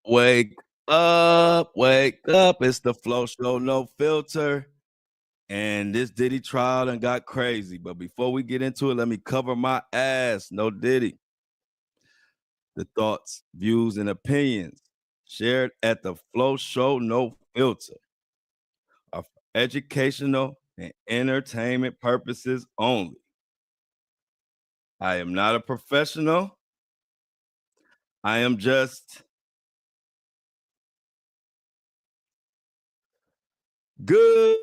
Wake wake up. It's the Flow Show, no filter. And this Diddy trial done got crazy. But before we get into it, let me cover my ass. No Diddy. The thoughts, views, and opinions shared at the Flow Show, no filter, are for educational and entertainment purposes only. I am not a professional. I am just good.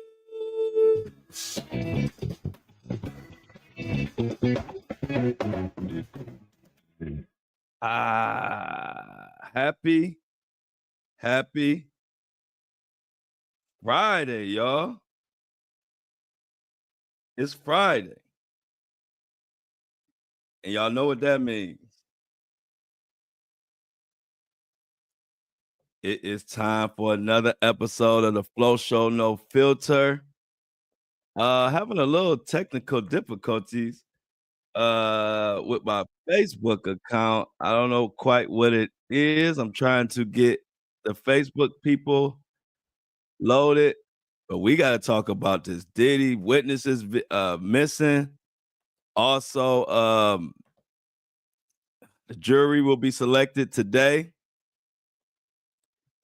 Happy, happy Friday, y'all. It's Friday. And y'all know what that means. It is time for another episode of the Flow Show, no filter. Having a little technical difficulties with my Facebook account. I don't know quite what it is. I'm trying to get the Facebook people loaded, but we got to talk about this Diddy witnesses missing. Also, the jury will be selected today.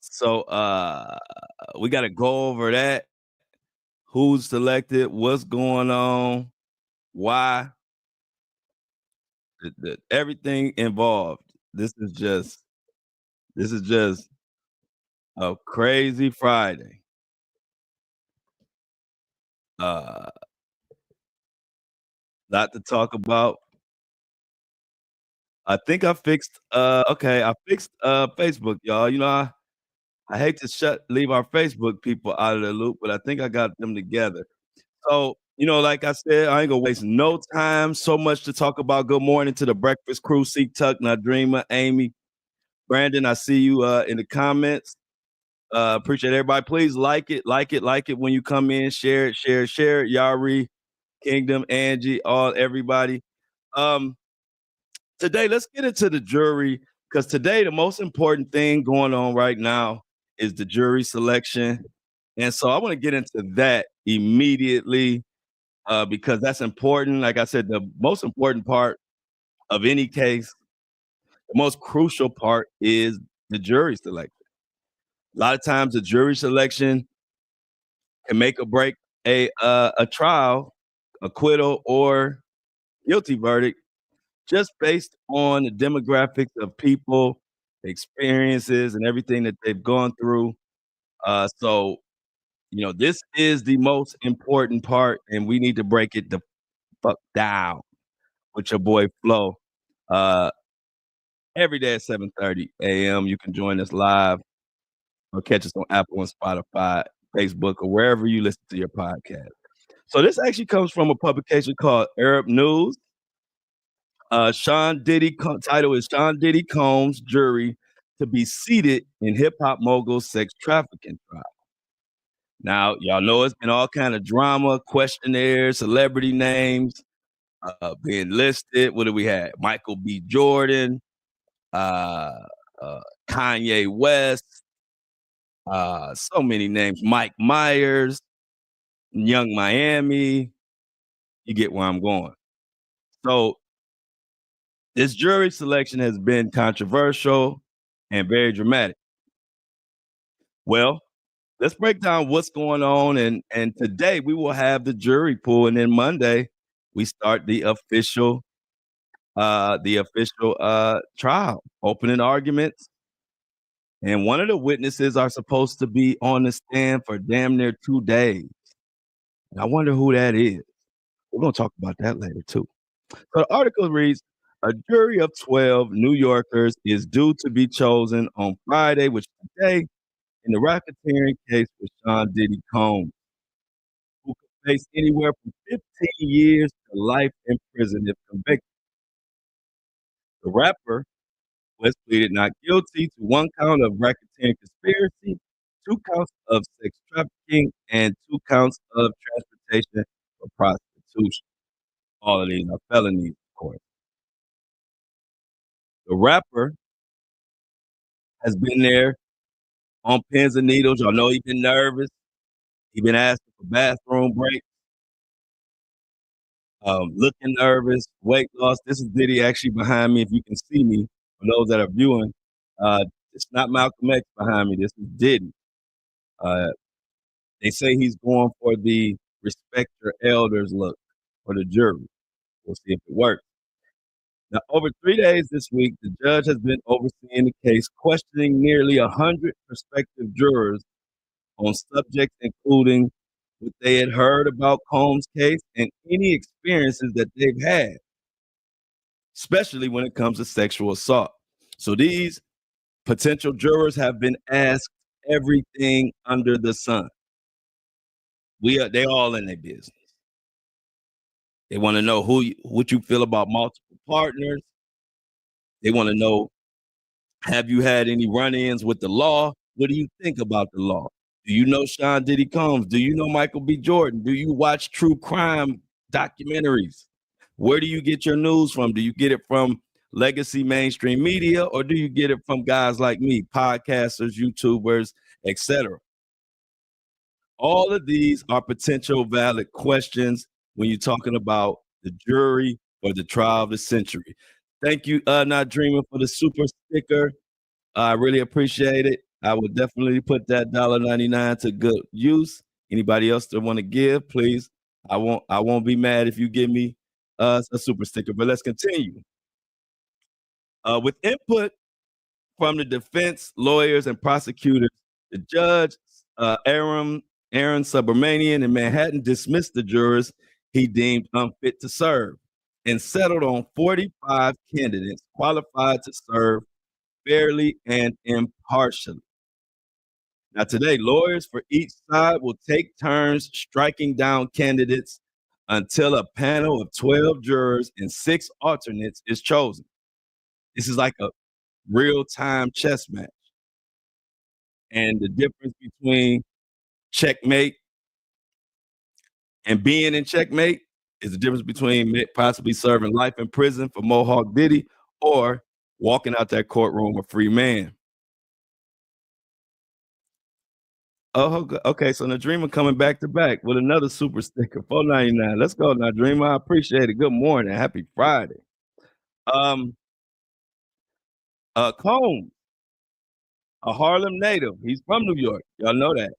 So we got to go over that. Who's selected? What's going on? Why? Everything involved. This is just a crazy Friday. Lot to talk about. I think I fixed I fixed Facebook, y'all. You know, I hate to leave our Facebook people out of the loop, but I think I got them together. So, like I said, I ain't gonna waste no time. So much to talk about. Good morning to the breakfast crew, Seek Tuck, Nadreema, Amy, Brandon. I see you in the comments. Appreciate everybody. Please like it when you come in. Share it. Yari, Kingdom, Angie, everybody. Today, let's get into the jury because today the most important thing going on right now is the jury selection. And so I want to get into that immediately because that's important. Like I said, the most important part of any case, the most crucial part is the jury selection. A lot of times the jury selection can make or break a trial, acquittal, or guilty verdict just based on the demographics of people, experiences, and everything that they've gone through. So, this is the most important part, and we need to break it the fuck down with your boy Flo. Uh, every day at 7:30 a.m. You can join us live or catch us on Apple and Spotify, Facebook, or wherever you listen to your podcast. So this actually comes from a publication called Arab News. Title is Sean Diddy Combs jury to be seated in hip hop mogul sex trafficking trial. Now, y'all know it's been all kind of drama, questionnaires, celebrity names being listed. What do we have? Michael B. Jordan, uh, Kanye West, so many names. Mike Myers, Young Miami. You get where I'm going. So this jury selection has been controversial and very dramatic. Well, let's break down what's going on, and today we will have the jury pool, and then Monday we start the official trial, opening arguments, and one of the witnesses are supposed to be on the stand for damn near 2 days. And I wonder who that is. We're gonna talk about that later too. So the article reads, a jury of 12 New Yorkers is due to be chosen on Friday, which is today, in the racketeering case with Sean Diddy Combs, who could face anywhere from 15 years to life in prison if convicted. The rapper was pleaded not guilty to one count of racketeering conspiracy, 2 counts of sex trafficking, and 2 counts of transportation for prostitution. All of these are felonies, of course. The rapper has been there on pins and needles. Y'all know he been nervous. He been asking for bathroom breaks, looking nervous, weight loss. This is Diddy actually behind me. If you can see me, for those that are viewing, uh, it's not Malcolm X behind me. This is Diddy. Uh, they say he's going for the respect your elders look for the jury. We'll see if it works. Now, over 3 days this week, the judge has been overseeing the case, questioning nearly 100 prospective jurors on subjects including what they had heard about Combs' case and any experiences that they've had, especially when it comes to sexual assault. So these potential jurors have been asked everything under the sun. They all in their business. They want to know what you feel about multiple partners. They want to know, have you had any run-ins with the law? What do you think about the law? Do you know Sean Diddy Combs? Do you know Michael B. Jordan? Do you watch true crime documentaries? Where do you get your news from? Do you get it from legacy mainstream media, or do you get it from guys like me, podcasters, YouTubers, etc.? All of these are potential valid questions when you're talking about the jury or the trial of the century. Thank you, Not Dreaming, for the super sticker. I really appreciate it. I will definitely put that $1.99 to good use. Anybody else that want to give, please. I won't be mad if you give me a super sticker. But let's continue. With input from the defense, lawyers, and prosecutors, the judge, Aaron Subramanian in Manhattan, dismissed the jurors he deemed unfit to serve and settled on 45 candidates qualified to serve fairly and impartially. Now, today, lawyers for each side will take turns striking down candidates until a panel of 12 jurors and 6 alternates is chosen. This is like a real-time chess match. And the difference between checkmate and being in checkmate is the difference between possibly serving life in prison for Mohawk Diddy or walking out that courtroom a free man. Oh, okay. So Nadreema coming back to back with another super sticker, $4.99. Let's go, Nadreema. I appreciate it. Good morning. Happy Friday. Um, Combs, a Harlem native. He's from New York. Y'all know that.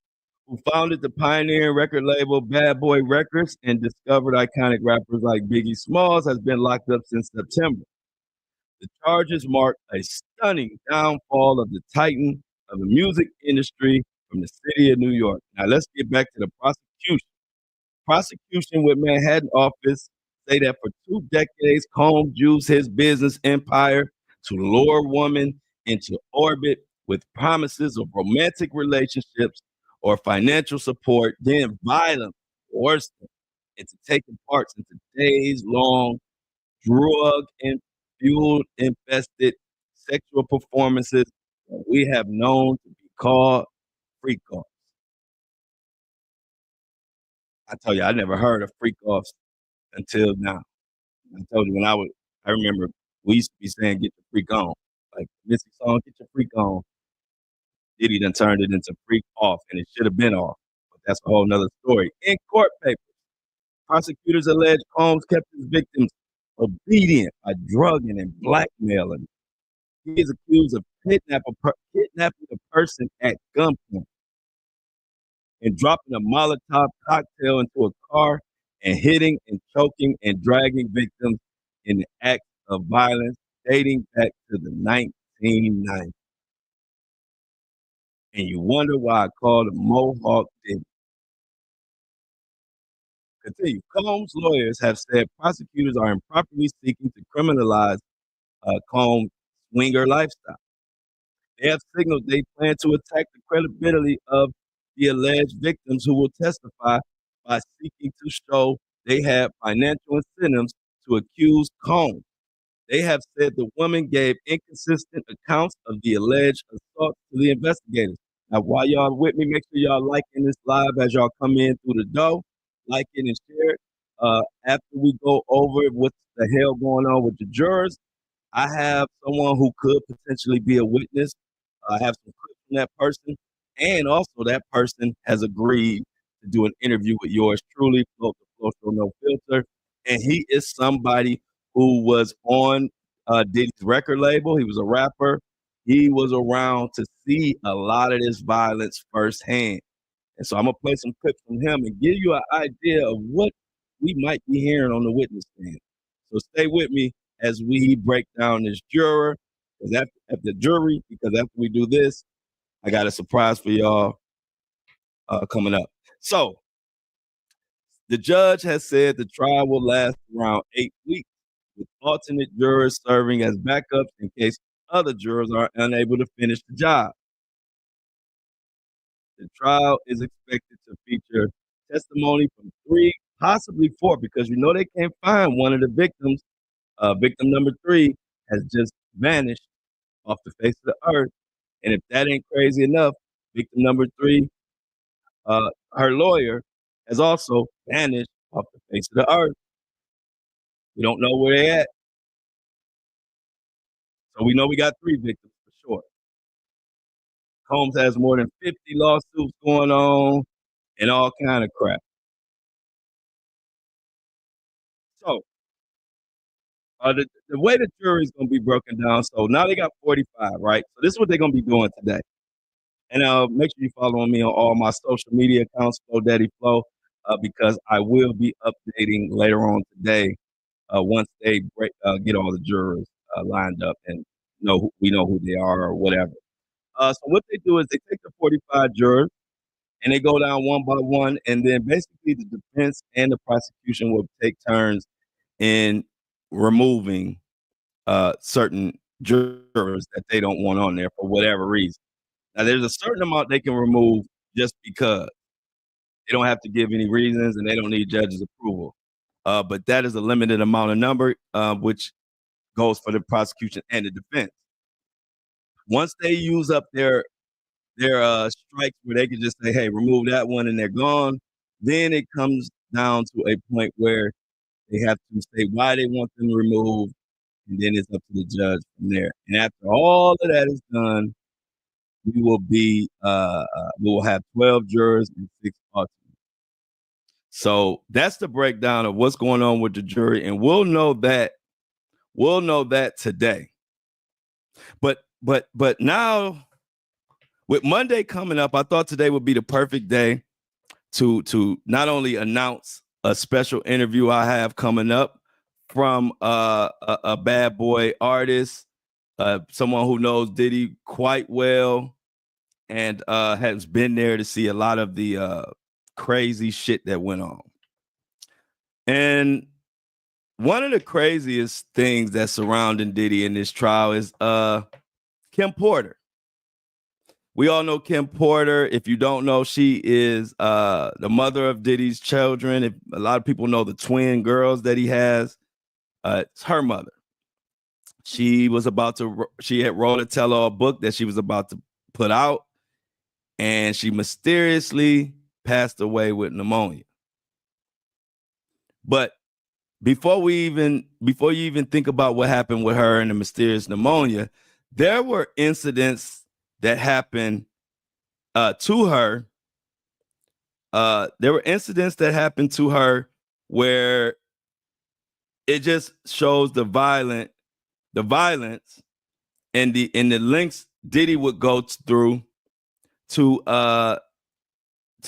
Who founded the pioneering record label Bad Boy Records and discovered iconic rappers like Biggie Smalls, has been locked up since September. The charges mark a stunning downfall of the titan of the music industry from the city of New York. Now let's get back to the prosecution. Prosecution with Manhattan office say that for 2 decades, Combs used his business empire to lure women into orbit with promises of romantic relationships or financial support, then violently coerced them into taking parts into days-long drug and fuel infested sexual performances that we have known to be called freak offs. I tell you, I never heard of freak offs until now. I told you I remember we used to be saying get your freak on. Like Missy song, get your freak on. Diddy done turned it into freak off, and it should have been off. But that's a whole nother story. In court papers, prosecutors allege Combs kept his victims obedient by drugging and blackmailing. He is accused of kidnapping a person at gunpoint and dropping a Molotov cocktail into a car and hitting and choking and dragging victims in the act of violence dating back to the 1990s. And you wonder why I called him Mohawk Diddy. Continue. Combs' lawyers have said prosecutors are improperly seeking to criminalize Combs' swinger lifestyle. They have signaled they plan to attack the credibility of the alleged victims who will testify by seeking to show they had financial incentives to accuse Combs. They have said the woman gave inconsistent accounts of the alleged assault to the investigators. Now, while y'all with me, make sure y'all liking this live as y'all come in through the door. Like it and share it. After we go over what the hell going on with the jurors, I have someone who could potentially be a witness I have some clips from that person, and also that person has agreed to do an interview with yours truly, Flow to Flow Show No Filter, and he is somebody who was on Diddy's record label. He was a rapper. He was around to see a lot of this violence firsthand. And so I'm gonna play some clips from him and give you an idea of what we might be hearing on the witness stand. So stay with me as we break down this juror, because after the jury, because after we do this, I got a surprise for y'all coming up. So the judge has said the trial will last around 8 weeks, with alternate jurors serving as backups in case other jurors are unable to finish the job. The trial is expected to feature testimony from three, possibly four, because you know they can't find one of the victims. Victim number three has just vanished off the face of the earth. And if that ain't crazy enough, victim number three, her lawyer, has also vanished off the face of the earth. We don't know where they at. So we know we got three victims for sure. Combs has more than 50 lawsuits going on and all kind of crap. So the way the jury is going to be broken down. So now they got 45, right? So this is what they're going to be doing today. And make sure you follow me on all my social media accounts, Flow Daddy Flow, because I will be updating later on today once they get all the jurors lined up and we know who they are or whatever. So what they do is they take the 45 jurors and they go down one by one, and then basically the defense and the prosecution will take turns in removing certain jurors that they don't want on there for whatever reason. Now, there's a certain amount they can remove just because they don't have to give any reasons and they don't need judges' approval. But that is a limited amount of number, which goes for the prosecution and the defense. Once they use up their strikes where they can just say, "Hey, remove that one," and they're gone, then it comes down to a point where they have to say why they want them removed, and then it's up to the judge from there. And after all of that is done, we will have 12 jurors and 6 alternates. So that's the breakdown of what's going on with the jury, and we'll know that today. But now with Monday coming up, I thought today would be the perfect day to not only announce a special interview I have coming up from a bad boy artist, someone who knows Diddy quite well and has been there to see a lot of the crazy shit that went on. And one of the craziest things that's surrounding Diddy in this trial is Kim Porter. We all know Kim Porter. If you don't know, she is the mother of Diddy's children. If a lot of people know the twin girls that he has, it's her mother. She had wrote a tell-all book that she was about to put out, and she mysteriously passed away with pneumonia. But before you even think about what happened with her and the mysterious pneumonia, there were incidents that happened to her. There were incidents that happened to her where it just shows the violence and the lengths Diddy would go through to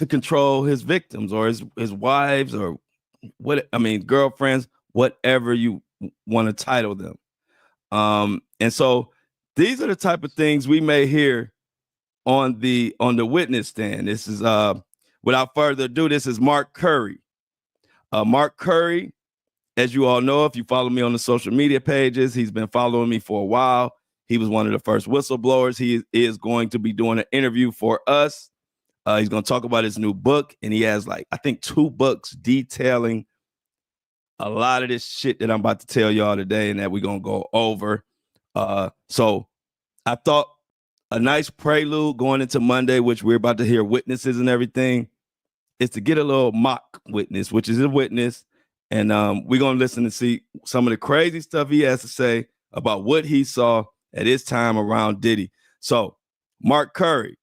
control his victims or his wives or girlfriends, whatever you want to title them. And so these are the type of things we may hear on the witness stand. This is without further ado, this is Mark Curry. Mark Curry, as you all know, if you follow me on the social media pages, he's been following me for a while. He was one of the first whistleblowers. He is going to be doing an interview for us. He's going to talk about his new book, and he has I think 2 books detailing a lot of this shit that I'm about to tell y'all today and that we're going to go over. So I thought a nice prelude going into Monday, which we're about to hear witnesses and everything, is to get a little mock witness, which is a witness. And we're going to listen and see some of the crazy stuff he has to say about what he saw at his time around Diddy. So Mark Curry,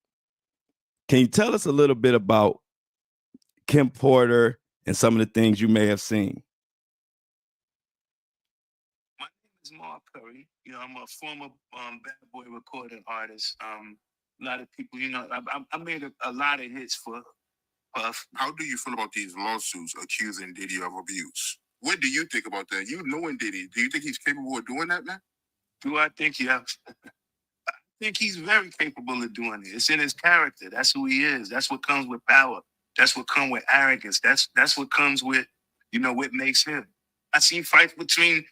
can you tell us a little bit about Kim Porter and some of the things you may have seen? My name is Mark Curry. I'm a former bad boy recording artist. A lot of people, I made a lot of hits for Puff. How do you feel about these lawsuits accusing Diddy of abuse? What do you think about that? You knowing Diddy, do you think he's capable of doing that, man? Do I think I think he's very capable of doing it. It's in his character. That's who he is. That's what comes with power. That's what comes with arrogance. That's what comes with, what makes him. I seen fights between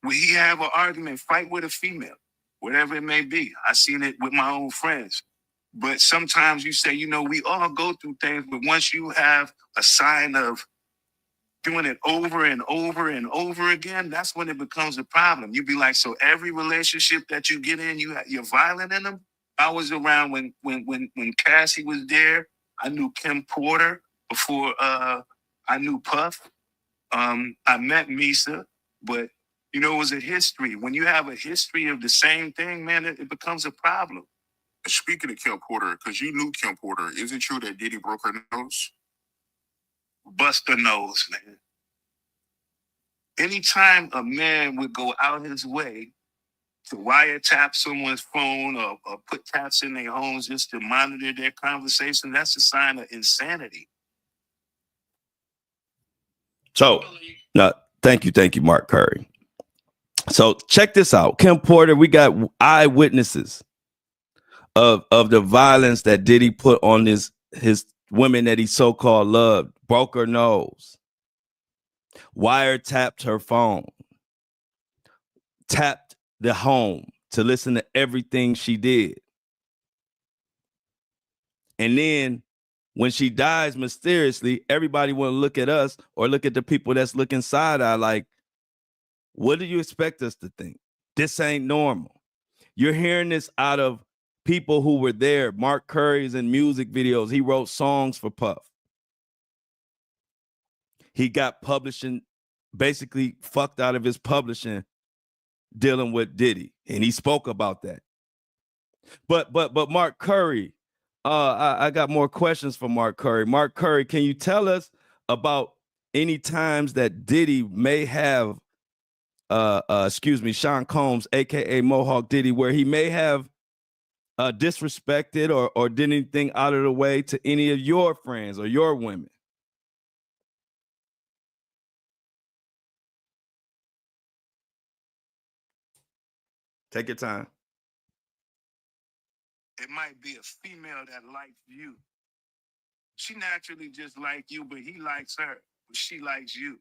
when he have an argument, fight with a female, whatever it may be. I seen it with my own friends. But sometimes you say, we all go through things, but once you have a sign of doing it over and over and over again, that's when it becomes a problem. You be like, so every relationship that you get in, you're violent in them. I was around when Cassie was there. I knew Kim Porter before I knew Puff. I met Misa, but it was a history. When you have a history of the same thing, man, it becomes a problem. Speaking of Kim Porter, because you knew Kim Porter, is it true that Diddy broke her nose? Bust her nose, man. Anytime a man would go out his way to wiretap someone's phone or put taps in their homes just to monitor their conversation, that's a sign of insanity. So, no, thank you, Mark Curry. So check this out. Kim Porter, we got eyewitnesses of the violence that Diddy put on his women that he so-called loved, broke her nose, wiretapped her phone, tapped the home to listen to everything she did. And then when she dies mysteriously, everybody want to look at us or look at the people that's looking side-eye like, what do you expect us to think? This ain't normal. You're hearing this out of people who were there. Mark Curry's in music videos. He wrote songs for Puff. He got publishing, basically fucked out of his publishing dealing with Diddy. And he spoke about that. But Mark Curry, I got more questions for Mark Curry. Mark Curry, can you tell us about any times that Diddy may have Sean Combs, aka Mohawk Diddy, where he may have disrespected or did anything out of the way to any of your friends or your women? Take your time. It might be a female that likes you. She naturally just like you, but he likes her, but she likes you.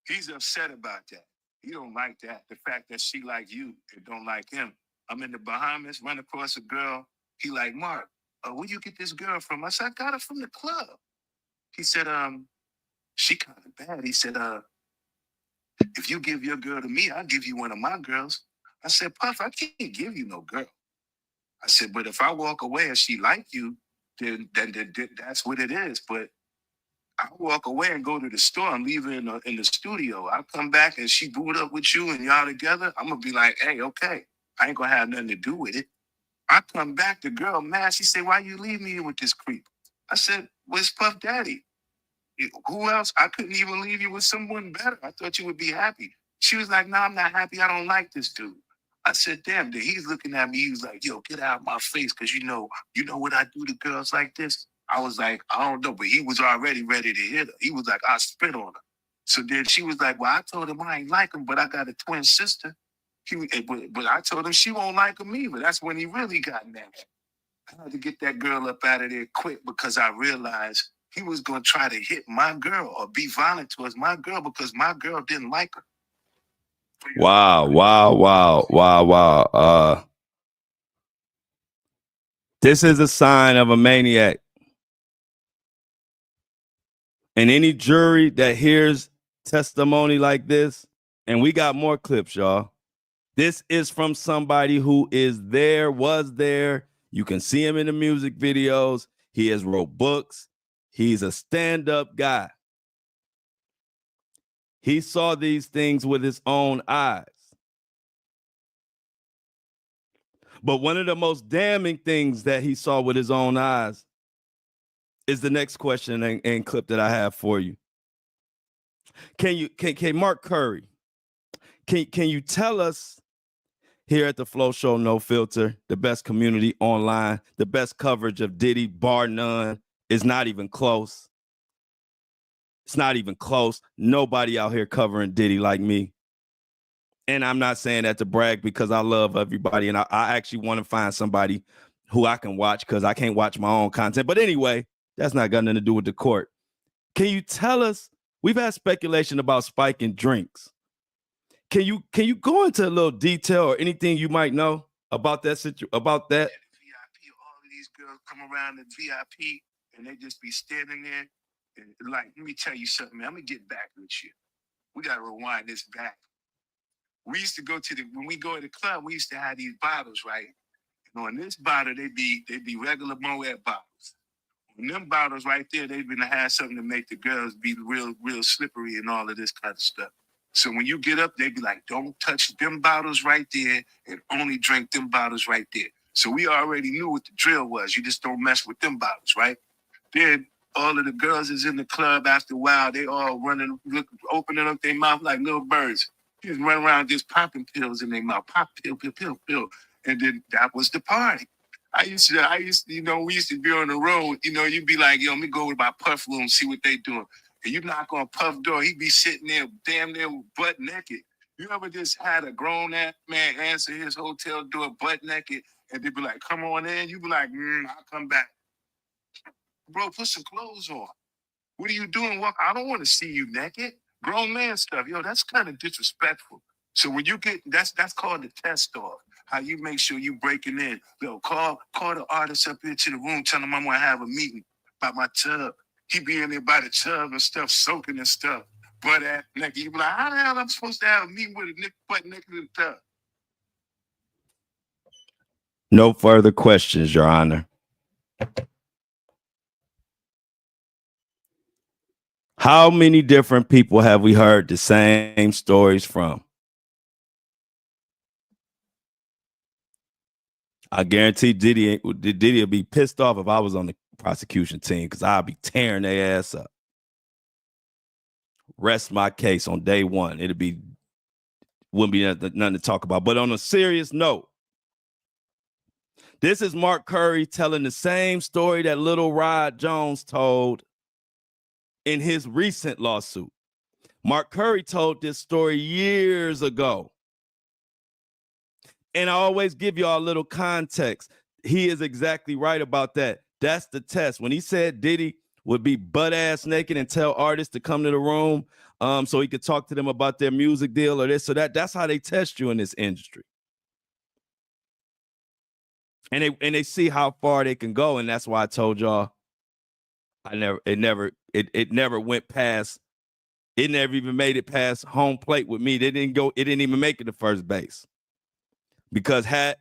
He's upset about that. He don't like that. The fact that she like you and don't like him. I'm in the Bahamas, run across a girl. He like, Mark, where you get this girl from? I said, I got her from the club. He said, she kind of bad. He said, if you give your girl to me, I'll give you one of my girls. I said, Puff, I can't give you no girl. I said, but if I walk away and she like you, then that's what it is. But I walk away and go to the store. I'm leaving in the studio. I come back and she booed up with you and y'all together. I'm gonna be like, hey, okay. I ain't gonna have nothing to do with it. I come back, the girl mad. She said, why you leave me here with this creep? I said, where's Puff Daddy? Who else? I couldn't even leave you with someone better. I thought you would be happy. She was like, no, I'm not happy. I don't like this dude. I said, damn, dude. He's looking at me. He was like, yo, get out of my face, because you know what I do to girls like this? I was like, I don't know, but he was already ready to hit her. He was like, I spit on her. So then she was like, well, I told him I ain't like him, but I got a twin sister. But I told him she won't like him either. That's when he really got mad. I had to get that girl up out of there quick because I realized he was going to try to hit my girl or be violent towards my girl because my girl didn't like her. Wow. This is a sign of a maniac. And any jury that hears testimony like this, and we got more clips, y'all. This is from somebody who was there. You can see him in the music videos. He has wrote books. He's a stand-up guy. He saw these things with his own eyes. But one of the most damning things that he saw with his own eyes is the next question and clip that I have for you. Can Mark Curry, can you tell us here at the Flow Show No Filter, the best community online, the best coverage of Diddy, bar none, is not even close. It's not even close. Nobody out here covering Diddy like me. And I'm not saying that to brag because I love everybody. And I actually want to find somebody who I can watch because I can't watch my own content. But anyway, that's not got nothing to do with the court. Can you tell us, we've had speculation about spiking drinks. Can you go into a little detail or anything you might know about that about that? VIP, all of these girls come around the VIP and they just be standing there and like, let me tell you something, man. I'm gonna get back with you. We gotta rewind this back. We used to go to when we go to the club, we used to have these bottles, right? And on this bottle, they'd be regular Moet bottles. On them bottles right there, they've been to have something to make the girls be real slippery and all of this kind of stuff. So when you get up, they be like, don't touch them bottles right there and only drink them bottles right there. So we already knew what the drill was. You just don't mess with them bottles, right? Then all of the girls is in the club after a while. They all running, opening up their mouth like little birds. Just run around just popping pills in their mouth. Pop pill. And then that was the party. I used to, you know, we used to be on the road. You know, you'd be like, yo, let me go with my Puff room, see what they doing. And you knock on Puff door, he be sitting there damn near butt naked. You ever just had a grown man answer his hotel door butt naked and they be like, come on in? You be like, I'll come back. Bro, put some clothes on. What are you doing? I don't want to see you naked. Grown man stuff. Yo, that's kind of disrespectful. So when you get, that's called the test off. How you make sure you breaking in. Yo, call the artist up here to the room, tell him I'm going to have a meeting about my tub. He be in there by the tub and stuff, soaking and stuff. Butt ass naked. You be like, how the hell I'm supposed to have a meeting with a butt naked in the tub? No further questions, Your Honor. How many different people have we heard the same stories from? I guarantee Diddy would be pissed off if I was on the prosecution team because I'd be tearing their ass up. Rest my case on day one. Wouldn't be nothing to talk about. But on a serious note, this is Mark Curry telling the same story that Little Rod Jones told in his recent lawsuit. Mark Curry told this story years ago. And I always give y'all a little context. He is exactly right about that. That's the test. When he said Diddy would be butt ass naked and tell artists to come to the room so he could talk to them about their music deal or this or that, that's how they test you in this industry. And they see how far they can go. And that's why I told y'all it never went past, it never even made it past home plate with me. It didn't even make it to first base. Because had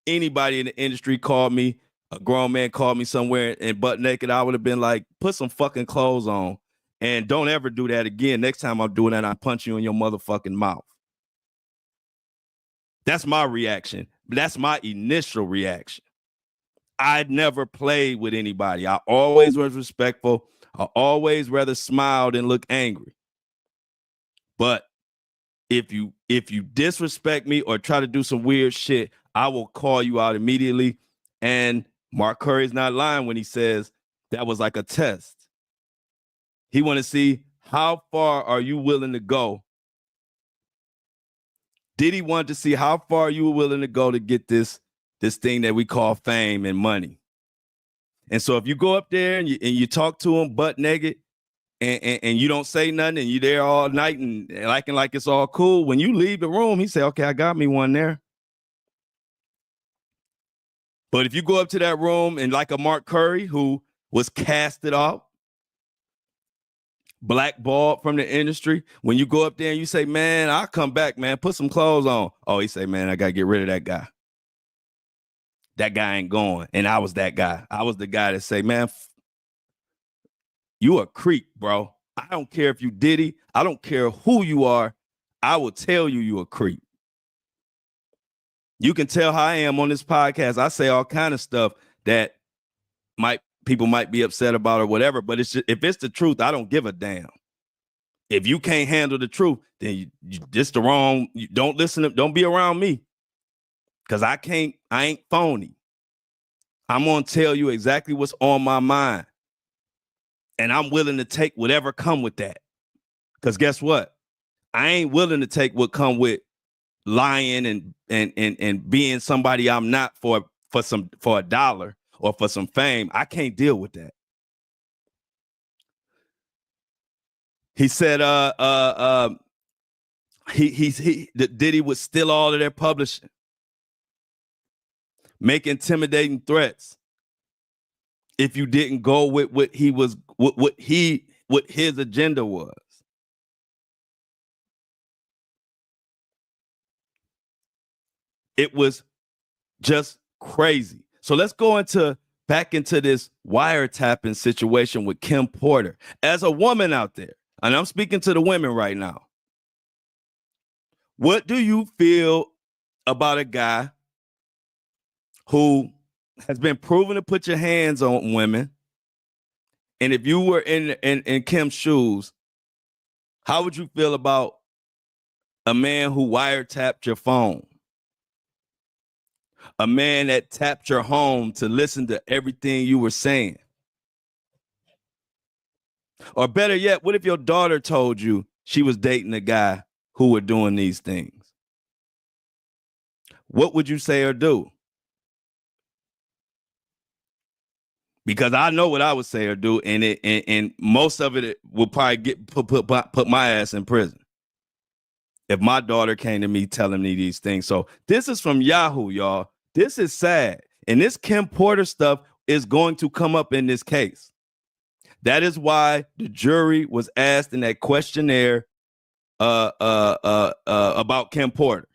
anybody in the industry called me, a grown man called me somewhere and butt naked, I would have been like, put some fucking clothes on and don't ever do that again. Next time I'm doing that, I'll punch you in your motherfucking mouth. That's my reaction. That's my initial reaction. I'd never played with anybody. I always was respectful. I always rather smile than look angry. But if you disrespect me or try to do some weird shit, I will call you out immediately. And Mark Curry's not lying when he says that was like a test. He want to see how far are you willing to go. Diddy wanted to see how far you were willing to go to get this thing that we call fame and money. And so if you go up there and you talk to him butt naked, and you don't say nothing, and you there all night and acting like it's all cool. When you leave the room, he say, okay, I got me one there. But if you go up to that room and like a Mark Curry who was casted off, blackballed from the industry, when you go up there and you say, man, I'll come back, man, put some clothes on. Oh, he say, man, I got to get rid of that guy. That guy ain't going. And I was that guy. I was the guy that say, man, you a creep, bro. I don't care if you Diddy. I don't care who you are. I will tell you a creep. You can tell how I am on this podcast. I say all kind of stuff that people might be upset about or whatever, but it's just, if it's the truth, I don't give a damn. If you can't handle the truth, then you just the wrong. You don't listen to, don't be around me. Cause I ain't phony. I'm gonna tell you exactly what's on my mind. And I'm willing to take whatever come with that. Cause guess what? I ain't willing to take what come with lying and being somebody I'm not for a dollar or for some fame. I can't deal with that. He said Diddy would steal all of their publishing, make intimidating threats if you didn't go with what his agenda was. It was just crazy. So let's go back into this wiretapping situation with Kim Porter. As a woman out there, and I'm speaking to the women right now, what do you feel about a guy who has been proven to put your hands on women? And if you were in Kim's shoes, how would you feel about a man who wiretapped your phone? A man that tapped your home to listen to everything you were saying? Or better yet, what if your daughter told you she was dating a guy who were doing these things? What would you say or do? Because I know what I would say or do, and most of it will probably put my ass in prison if my daughter came to me telling me these things. So this is from Yahoo, y'all. This is sad. And this Kim Porter stuff is going to come up in this case. That is why the jury was asked in that questionnaire about Kim Porter.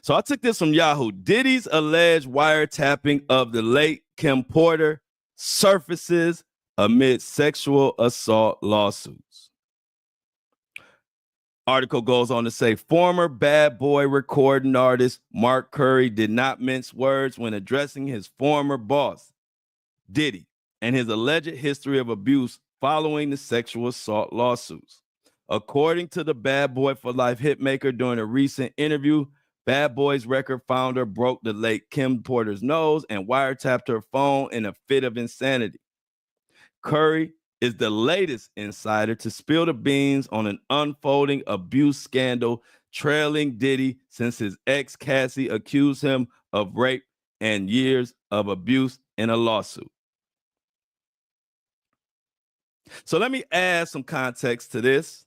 So I took this from Yahoo. Diddy's alleged wiretapping of the late Kim Porter surfaces amid sexual assault lawsuits. Article goes on to say former Bad Boy recording artist Mark Curry did not mince words when addressing his former boss, Diddy, and his alleged history of abuse following the sexual assault lawsuits. According to the Bad Boy for Life hitmaker during a recent interview, Bad Boy's record founder broke the late Kim Porter's nose and wiretapped her phone in a fit of insanity. Curry is the latest insider to spill the beans on an unfolding abuse scandal trailing Diddy since his ex Cassie accused him of rape and years of abuse in a lawsuit. So let me add some context to this.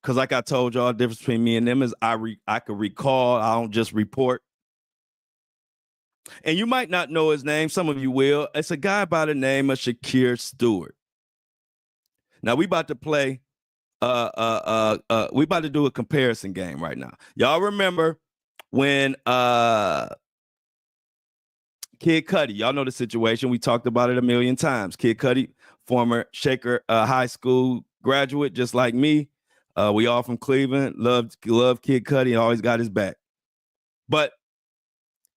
Because like I told y'all, the difference between me and them is I could recall, I don't just report. And you might not know his name. Some of you will. It's a guy by the name of Shakir Stewart. Now we about to play, we about to do a comparison game right now. Y'all remember when Kid Cudi, y'all know the situation. We talked about it a million times. Kid Cudi, former Shaker high school graduate, just like me. We all from Cleveland, love Kid Cudi and always got his back. But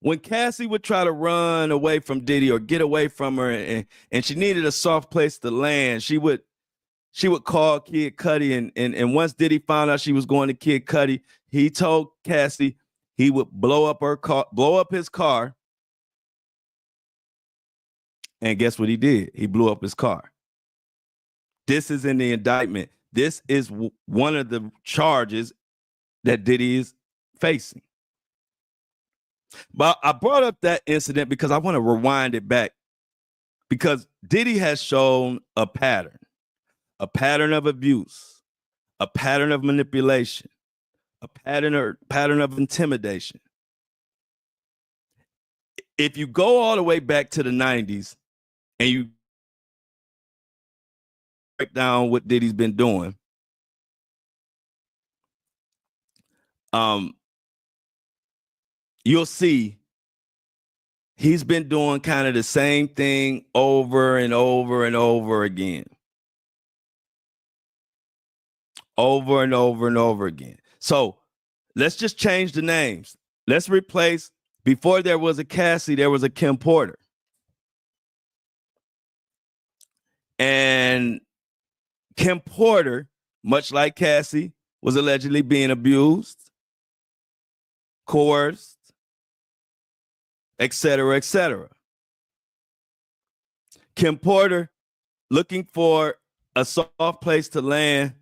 when Cassie would try to run away from Diddy or get away from her and she needed a soft place to land, she would call Kid Cudi and once Diddy found out she was going to Kid Cudi, he told Cassie he would blow up his car. And guess what he did? He blew up his car. This is in the indictment. This is one of the charges that Diddy is facing. But I brought up that incident because I want to rewind it back because Diddy has shown a pattern of abuse, a pattern of manipulation, a pattern of intimidation. If you go all the way back to the 90s and you break down what Diddy's been doing, you'll see he's been doing kind of the same thing over and over and over again. Over and over and over again. So let's just change the names. Let's replace, before there was a Cassie, there was a Kim Porter. And Kim Porter, much like Cassie, was allegedly being abused, coerced, et cetera, et cetera. Kim Porter looking for a soft place to land.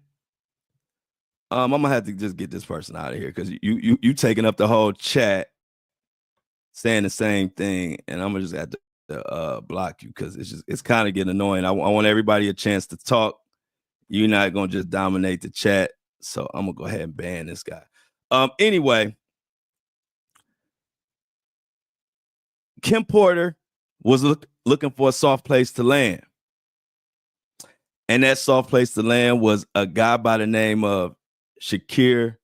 I'm gonna have to just get this person out of here because you taking up the whole chat, saying the same thing, and I'm gonna just have to block you because it's kind of getting annoying. I want everybody a chance to talk. You're not gonna just dominate the chat, so I'm gonna go ahead and ban this guy. Anyway, Kim Porter was looking for a soft place to land, and that soft place to land was a guy by the name of Shakir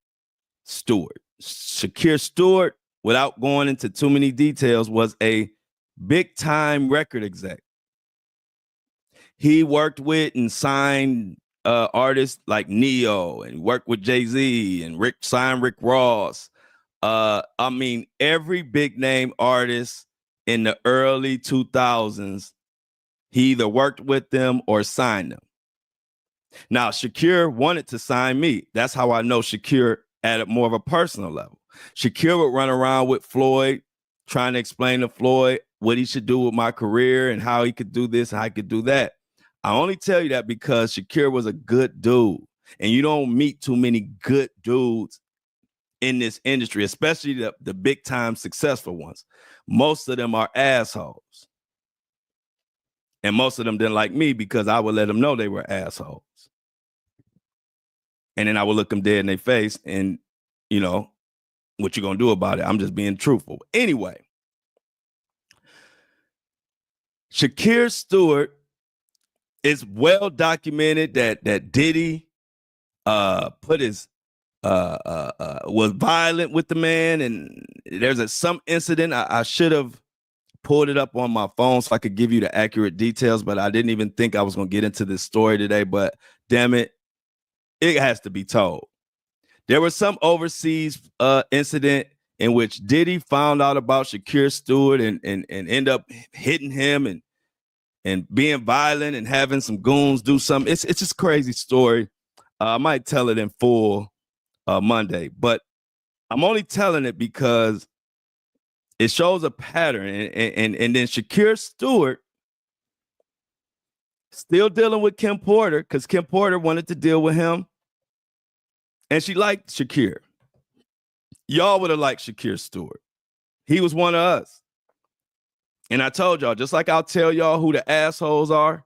Stewart. Shakir Stewart, without going into too many details, was a big-time record exec. He worked with and signed artists like Neo, and worked with Jay-Z and signed Rick Ross. I mean, every big-name artist in the early 2000s, he either worked with them or signed them. Now, Shakir wanted to sign me. That's how I know Shakir at more of a personal level. Shakir would run around with Floyd, trying to explain to Floyd what he should do with my career and how he could do this and how he could do that. I only tell you that because Shakir was a good dude, and you don't meet too many good dudes in this industry, especially the big time successful ones. Most of them are assholes. And most of them didn't like me because I would let them know they were assholes. And then I would look them dead in their face and, you know, what you gonna do about it? I'm just being truthful. Anyway, Shakir Stewart, is well documented that Diddy put his was violent with the man, and there's some incident. I should have pulled it up on my phone so I could give you the accurate details, but I didn't even think I was going to get into this story today. But damn it, it has to be told. There was some overseas incident in which Diddy found out about Shakir Stewart and end up hitting him and being violent and having some goons do something. It's just a crazy story. I might tell it in full Monday, but I'm only telling it because it shows a pattern. And then Shakir Stewart still dealing with Kim Porter because Kim Porter wanted to deal with him, and she liked Shakir. Y'all would have liked Shakir Stewart. He was one of us. And I told y'all, just like I'll tell y'all who the assholes are,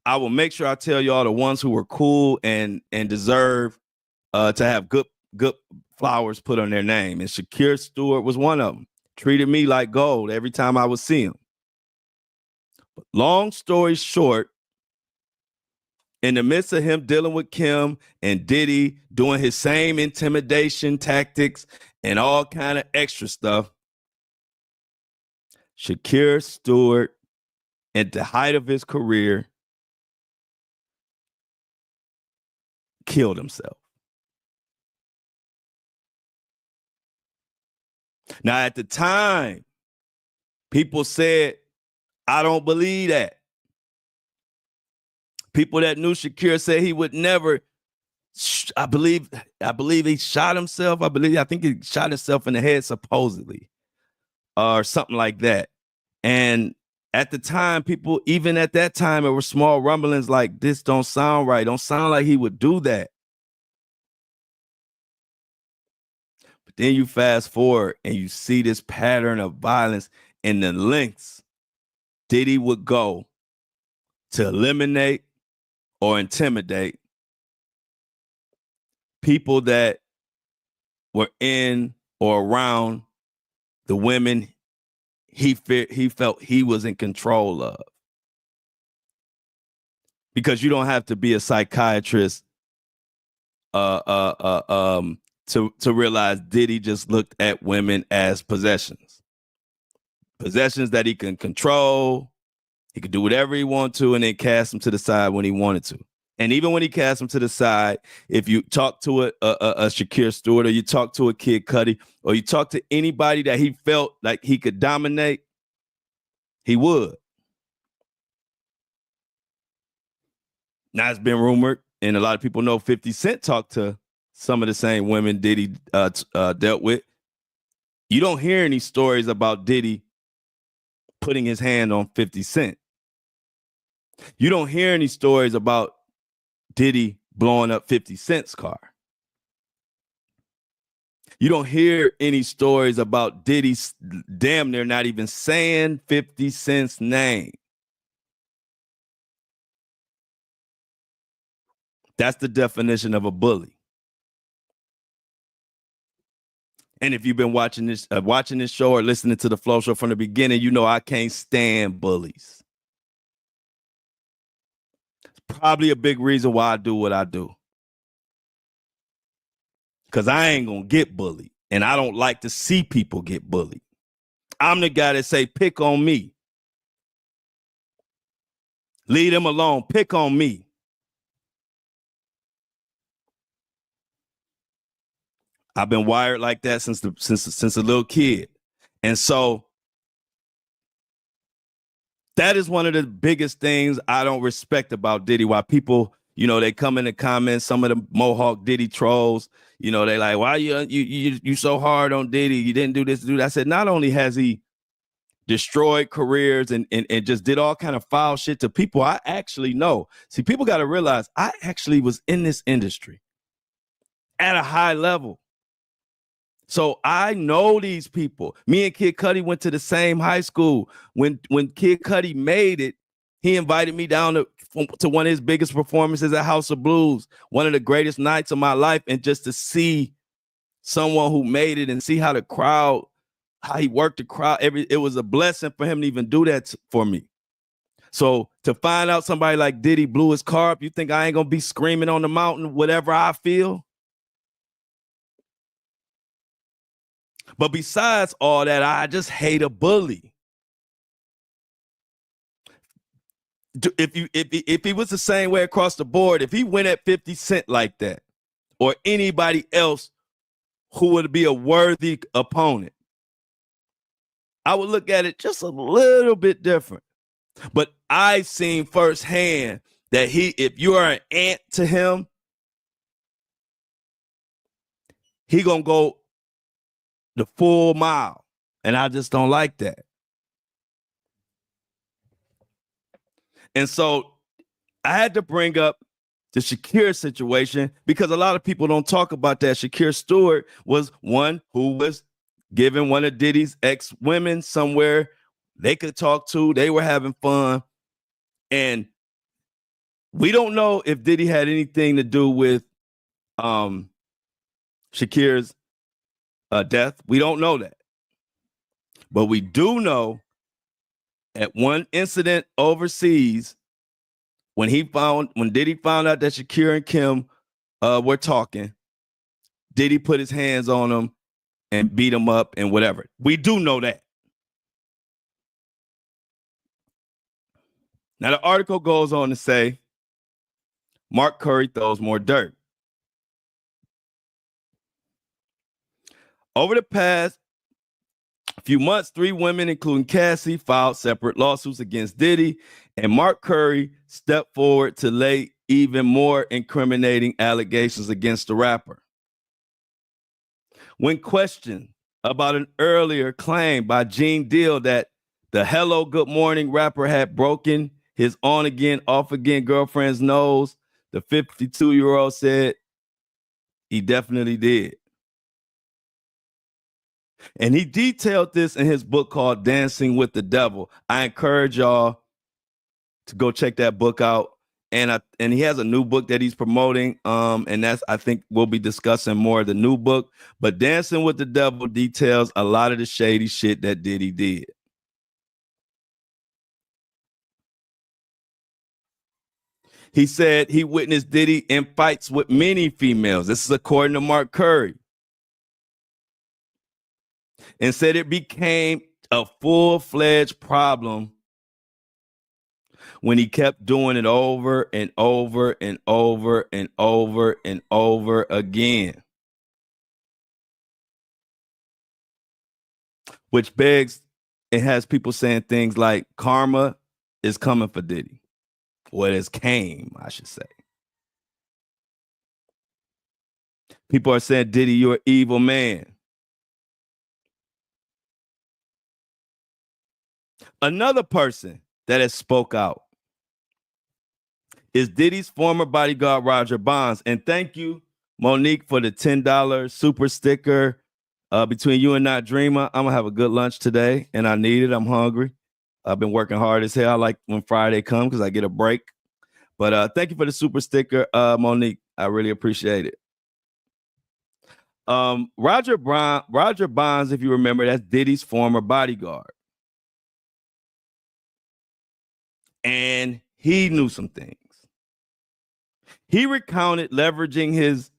I will make sure I tell y'all the ones who were cool and deserve to have good flowers put on their name. And Shakir Stewart was one of them. Treated me like gold every time I would see him. But long story short, in the midst of him dealing with Kim and Diddy doing his same intimidation tactics and all kind of extra stuff, Shakir Stewart, at the height of his career, killed himself. Now, at the time, people said, I don't believe that. People that knew Shakir said he would never, I believe he shot himself. I think he shot himself in the head, supposedly, or something like that. And at the time, people, even at that time, there were small rumblings like, this don't sound right. Don't sound like he would do that. But then you fast forward and you see this pattern of violence and the lengths Diddy would go to eliminate or intimidate people that were in or around the women he felt he was in control of. Because you don't have to be a psychiatrist to realize Diddy just looked at women as possessions that he can control. He could do whatever he wanted to and then cast them to the side when he wanted to. And even when he cast him to the side, if you talk to a Shakir Stewart, or you talk to a Kid Cudi, or you talk to anybody that he felt like he could dominate, he would. Now it's been rumored, and a lot of people know 50 Cent talked to some of the same women Diddy dealt with. You don't hear any stories about Diddy putting his hand on 50 Cent. You don't hear any stories about Diddy blowing up 50 Cent's car. You don't hear any stories about Diddy damn near not even saying 50 Cent's name. That's the definition of a bully. And if you've been watching this show or listening to the Flow Show from the beginning, you know I can't stand bullies. It's probably a big reason why I do what I do. Because I ain't going to get bullied. And I don't like to see people get bullied. I'm the guy that say, pick on me. Leave them alone. Pick on me. I've been wired like that since a little kid. And so that is one of the biggest things I don't respect about Diddy. Why people, you know, they come in the comments, some of the Mohawk Diddy trolls, you know, they like, why you so hard on Diddy? You didn't do this, do that. I said, not only has he destroyed careers and just did all kind of foul shit to people I actually know. See, people got to realize I actually was in this industry at a high level. So I know these people. Me and Kid Cudi went to the same high school. When Kid Cudi made it, he invited me down to one of his biggest performances at House of Blues, one of the greatest nights of my life. And just to see someone who made it and see how the crowd, how he worked the crowd, it was a blessing for him to even do that for me. So to find out somebody like Diddy blew his car up, you think I ain't gonna be screaming on the mountain, whatever I feel? But besides all that, I just hate a bully. If he was the same way across the board, if he went at 50 Cent like that, or anybody else who would be a worthy opponent, I would look at it just a little bit different. But I've seen firsthand that if you are an ant to him, he gonna go the full mile. And I just don't like that. And so I had to bring up the Shakir situation because a lot of people don't talk about that. Shakir Stewart was one who was giving one of Diddy's ex-women somewhere they could talk to. They were having fun. And we don't know if Diddy had anything to do with Shakir's death. We don't know that. But we do know at one incident overseas, when Diddy found out that Shakir and Kim were talking, Diddy put his hands on them and beat them up and whatever. We do know that. Now the article goes on to say, Mark Curry throws more dirt. Over the past few months, 3 women, including Cassie, filed separate lawsuits against Diddy, and Mark Curry stepped forward to lay even more incriminating allegations against the rapper. When questioned about an earlier claim by Gene Deal that the Hello Good Morning rapper had broken his on-again, off-again girlfriend's nose, the 52-year-old said he definitely did. And he detailed this in his book called Dancing with the Devil. I encourage y'all to go check that book out. And he has a new book that he's promoting. And I think we'll be discussing more of the new book. But Dancing with the Devil details a lot of the shady shit that Diddy did. He said he witnessed Diddy in fights with many females. This is according to Mark Curry. And said it became a full-fledged problem when he kept doing it over and over and over and over and over again. Which begs, it has people saying things like karma is coming for Diddy. Or it has came, I should say. People are saying, Diddy, you're an evil man. Another person that has spoke out is Diddy's former bodyguard, Roger Bonds. And thank you, Monique, for the $10 super sticker. Between you and Not Dreamer, I'm going to have a good lunch today, and I need it. I'm hungry. I've been working hard as hell. I like when Friday comes because I get a break. But thank you for the super sticker, Monique. I really appreciate it. Roger Bonds, if you remember, that's Diddy's former bodyguard. And he knew some things. He recounted leveraging his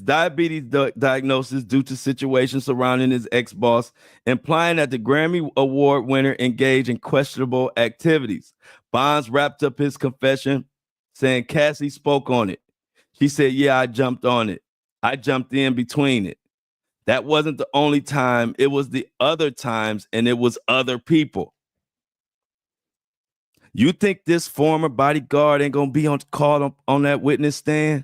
diabetes diagnosis due to situations surrounding his ex-boss, implying that the Grammy Award winner engaged in questionable activities. Bonds wrapped up his confession saying Cassie spoke on it. She said, yeah, I jumped on it. I jumped in between it. That wasn't the only time. It was the other times, and it was other people. You think this former bodyguard ain't gonna be called on that witness stand?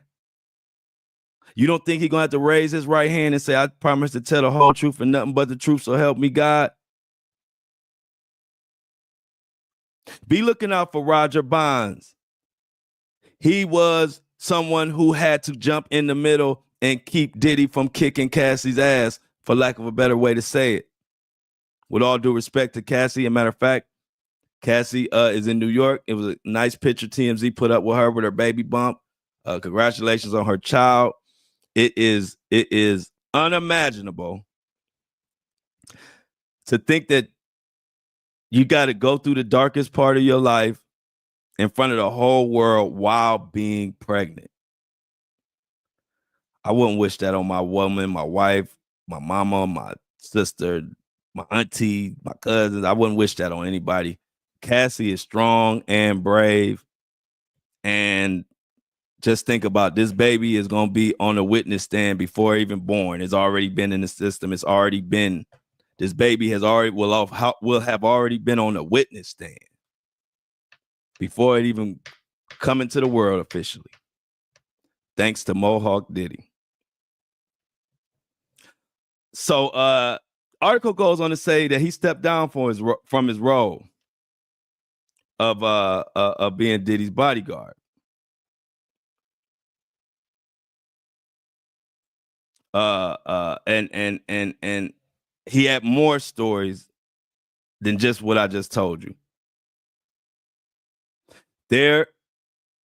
You don't think he's gonna have to raise his right hand and say, I promise to tell the whole truth and nothing but the truth, so help me God? Be looking out for Roger Bonds. He was someone who had to jump in the middle and keep Diddy from kicking Cassie's ass, for lack of a better way to say it. With all due respect to Cassie, as a matter of fact, Cassie is in New York. It was a nice picture TMZ put up with her with her baby bump. Congratulations on her child. It is unimaginable to think that you got to go through the darkest part of your life in front of the whole world while being pregnant. I wouldn't wish that on my woman, my wife, my mama, my sister, my auntie, my cousins. I wouldn't wish that on anybody. Cassie is strong and brave. And just think about this baby is going to be on a witness stand before even born. It's already been in the system. It's already been, this baby has already, will have already been on a witness stand before it even come into the world officially. Thanks to Mohawk Diddy. So article goes on to say that he stepped down from his role of being Diddy's bodyguard. And he had more stories than just what I just told you.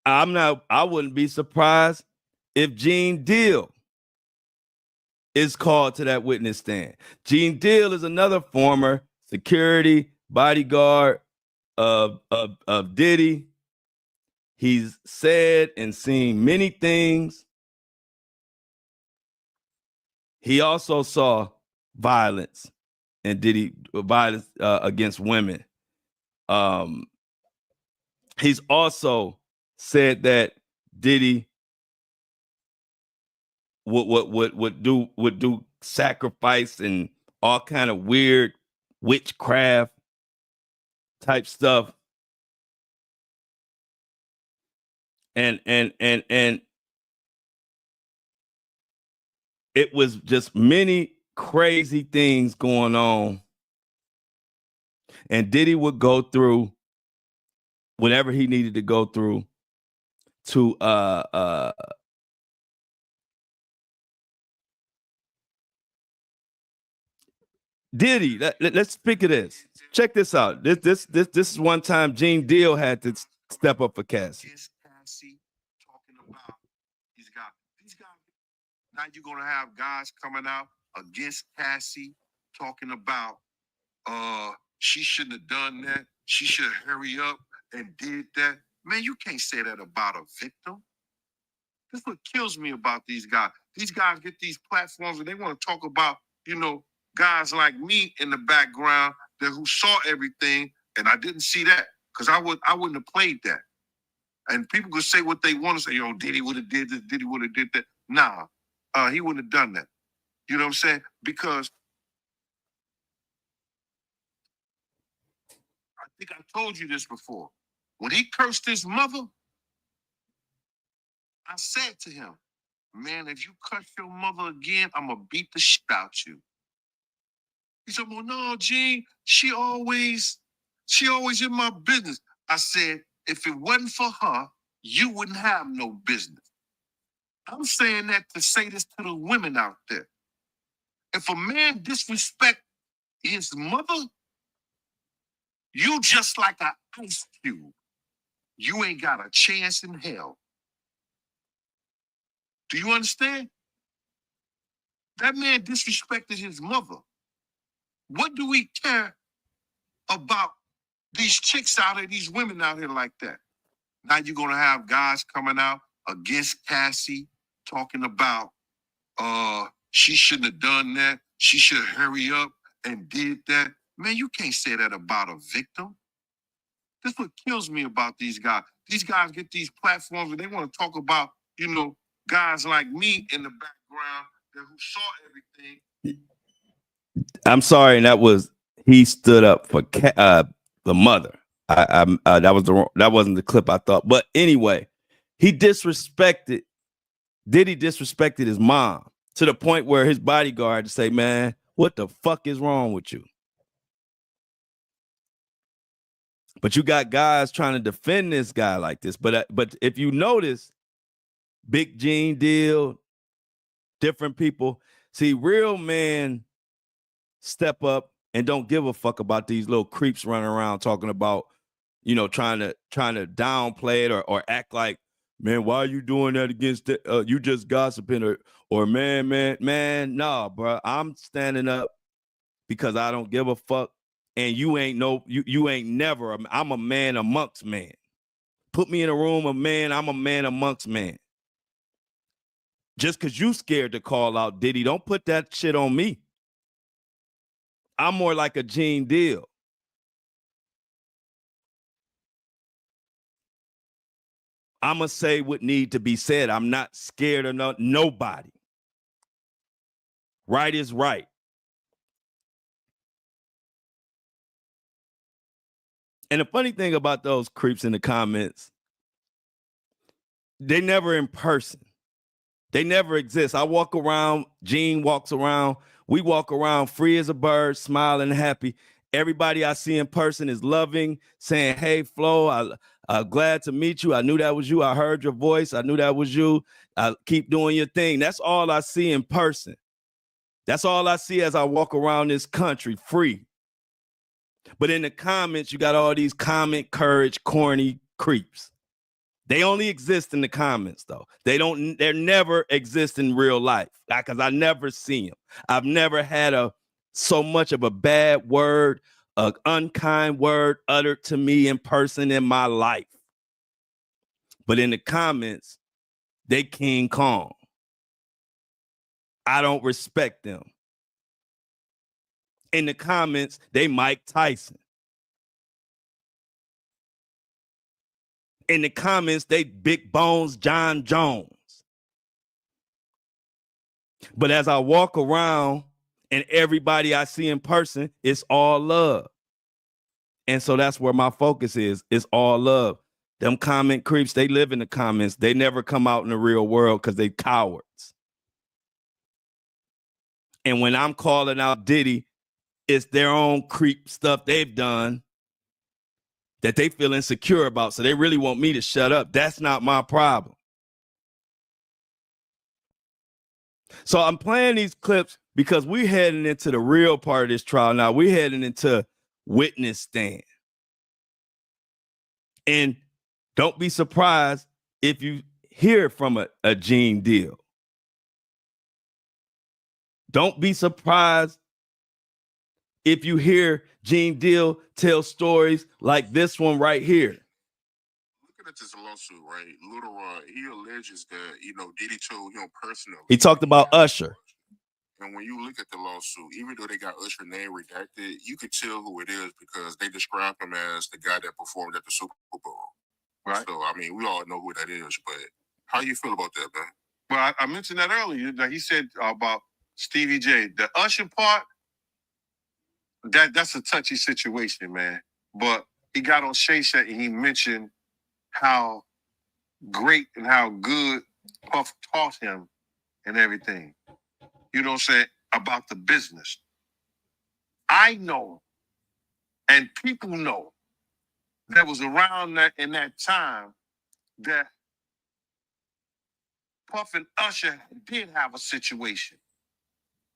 I wouldn't be surprised if Gene Deal is called to that witness stand. Gene Deal is another former security bodyguard of Diddy. He's said and seen many things. He also saw violence and Diddy violence against women. He's also said that Diddy would do sacrifice and all kind of weird witchcraft type stuff. And it was just many crazy things going on. And Diddy would go through whatever he needed to go through to Diddy. Let's speak of this. Check this out. This is one time Gene Deal had to step up for Cassie. Cassie talking about these guys. Now you're gonna have guys coming out against Cassie talking about she shouldn't have done that. She should hurry up and did that. Man, you can't say that about a victim. That's what kills me about these guys. These guys get these platforms and they want to talk about, guys like me in the background who saw everything, and I didn't see that because I wouldn't have played that. And people could say what they want to say. Yo, Diddy would have did this. Diddy would have did that. Nah, he wouldn't have done that. You know what I'm saying? Because I think I told you this before. When he cursed his mother, I said to him, man, if you curse your mother again, I'm going to beat the shit out you. He said, well, no, Gene, she always in my business. I said, if it wasn't for her, you wouldn't have no business. I'm saying that to say this to the women out there. If a man disrespect his mother, you just like an ice cube. You ain't got a chance in hell. Do you understand? That man disrespected his mother. What do we care about these chicks out here, these women out here like that? Now you're going to have guys coming out against Cassie talking about she shouldn't have done that. She should hurry up and did that. Man, you can't say that about a victim. That's what kills me about these guys. These guys get these platforms and they want to talk about, guys like me in the background who saw everything. I'm sorry, and that was he stood up for the mother. That wasn't the clip I thought. But anyway, Diddy disrespected his mom to the point where his bodyguard say, man, what the fuck is wrong with you? But you got guys trying to defend this guy like this. But if you notice, Big Gene Deal, different people, see, real men step up and don't give a fuck about these little creeps running around talking about, trying to downplay it or act like, man, why are you doing that against it? You just gossiping or man, nah, bro. I'm standing up because I don't give a fuck. And you ain't never. I'm a man amongst men. Put me in a room of men. I'm a man amongst men. Just because you scared to call out Diddy, don't put that shit on me. I'm more like a Gene Deal. I'm going to say what need to be said. I'm not scared of nobody. Right is right. And the funny thing about those creeps in the comments, they never in person. They never exist. I walk around, Gene walks around, we walk around free as a bird, smiling, happy. Everybody I see in person is loving, saying, hey, Flo, I'm glad to meet you. I knew that was you. I heard your voice. I knew that was you. Keep doing your thing. That's all I see in person. That's all I see as I walk around this country free. But in the comments, you got all these comment courage, corny creeps. They only exist in the comments, though. They never exist in real life. Because I never see them. I've never had so much of a bad word, an unkind word uttered to me in person in my life. But in the comments, they King Kong. I don't respect them. In the comments, they Mike Tyson. In the comments, they Big Bones John Jones. But as I walk around and everybody I see in person, it's all love. And so that's where my focus is. It's all love. Them comment creeps, they live in the comments. They never come out in the real world because they cowards. And when I'm calling out Diddy, it's their own creep stuff they've done that they feel insecure about. So they really want me to shut up. That's not my problem. So I'm playing these clips because we're heading into the real part of this trial now. We're heading into witness stand. And don't be surprised if you hear from a Gene Deal. Don't be surprised if you hear Gene Deal tell stories like this one right here. Looking at this lawsuit, right? Little Rod, he alleges that, Diddy told him personally. He talked about Usher. And when you look at the lawsuit, even though they got Usher's name redacted, you could tell who it is because they described him as the guy that performed at the Super Bowl. Right. So, I mean, we all know who that is, but how you feel about that, man? Well, I mentioned that earlier. That he said about Stevie J. The Usher part, that's a touchy situation, man. But he got on Shay Shay and he mentioned how great and how good Puff taught him and everything. You know what I'm saying? About the business. I know, and people know, that was around that in that time that Puff and Usher did have a situation.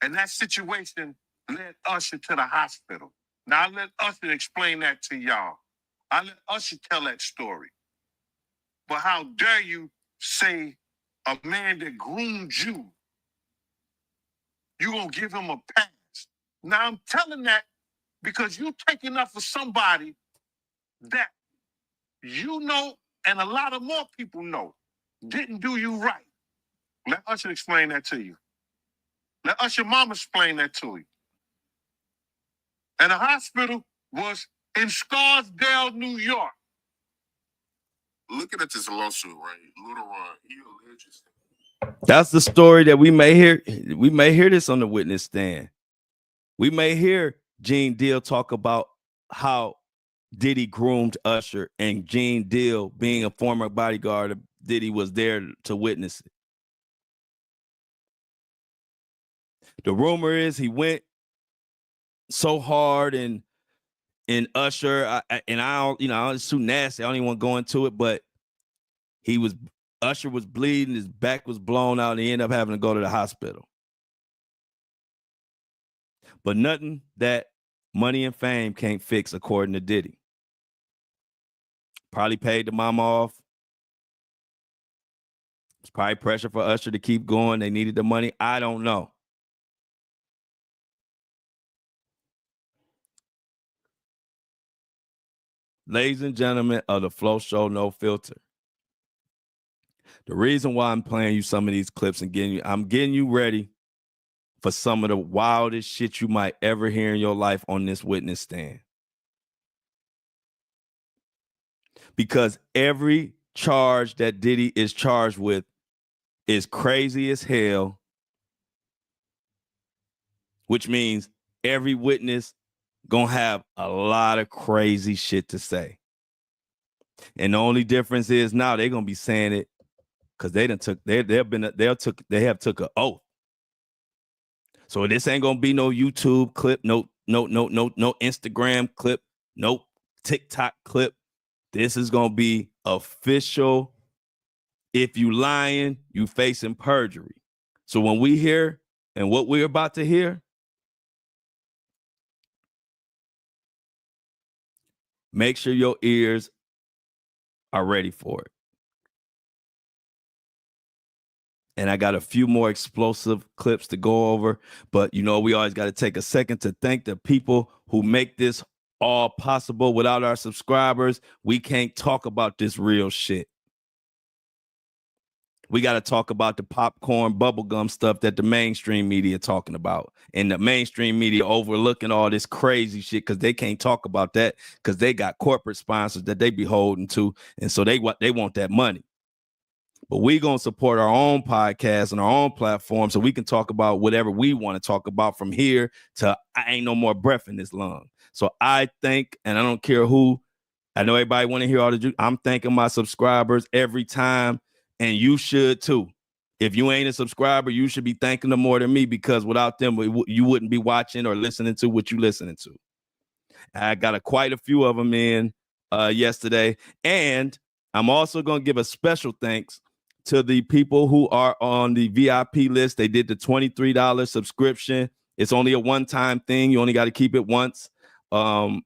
And that situation led Usher to the hospital. Now, I let Usher explain that to y'all. I let Usher tell that story. But how dare you say a man that groomed you, you gonna give him a pass? Now, I'm telling that because you taking up for somebody that you know and a lot of more people know didn't do you right. Let Usher explain that to you. Let Usher mama explain that to you. And the hospital was in Scarsdale, New York. Looking at this lawsuit, right? Little Ron, he alleges. That's the story that we may hear. We may hear this on the witness stand. We may hear Gene Deal talk about how Diddy groomed Usher, and Gene Deal, being a former bodyguard of Diddy, was there to witness it. The rumor is he went so hard in Usher, and I don't, it's too nasty. I don't even want to go into it, but Usher was bleeding, his back was blown out, and he ended up having to go to the hospital. But nothing that money and fame can't fix, according to Diddy. Probably paid the mama off. It's probably pressure for Usher to keep going. They needed the money. I don't know. Ladies and gentlemen of the Flow Show No Filter. The reason why I'm playing you some of these clips and I'm getting you ready for some of the wildest shit you might ever hear in your life on this witness stand. Because every charge that Diddy is charged with is crazy as hell, which means every witness gonna have a lot of crazy shit to say. And the only difference is now they're gonna be saying it because they have took an oath. So this ain't gonna be no YouTube clip, no Instagram clip, no TikTok clip. This is gonna be official. If you lying, you facing perjury. So when we hear and what we're about to hear, make sure your ears are ready for it. And I got a few more explosive clips to go over, but we always got to take a second to thank the people who make this all possible. Without our subscribers, we can't talk about this real shit. We got to talk about the popcorn bubblegum stuff that the mainstream media talking about, and the mainstream media overlooking all this crazy shit because they can't talk about that because they got corporate sponsors that they be holding to, and so they want that money. But we gonna support our own podcast and our own platform so we can talk about whatever we want to talk about from here to I ain't no more breath in this lung. So I think, and I don't care who, I know everybody want to hear all the juice. I'm thanking my subscribers every time, and you should too. If you ain't a subscriber, you should be thanking them more than me because without them, you wouldn't be watching or listening to what you listening to. I got quite a few of them in yesterday, and I'm also gonna give a special thanks to the people who are on the VIP list. They did the $23 subscription. It's only a one-time thing. You only got to keep it once. And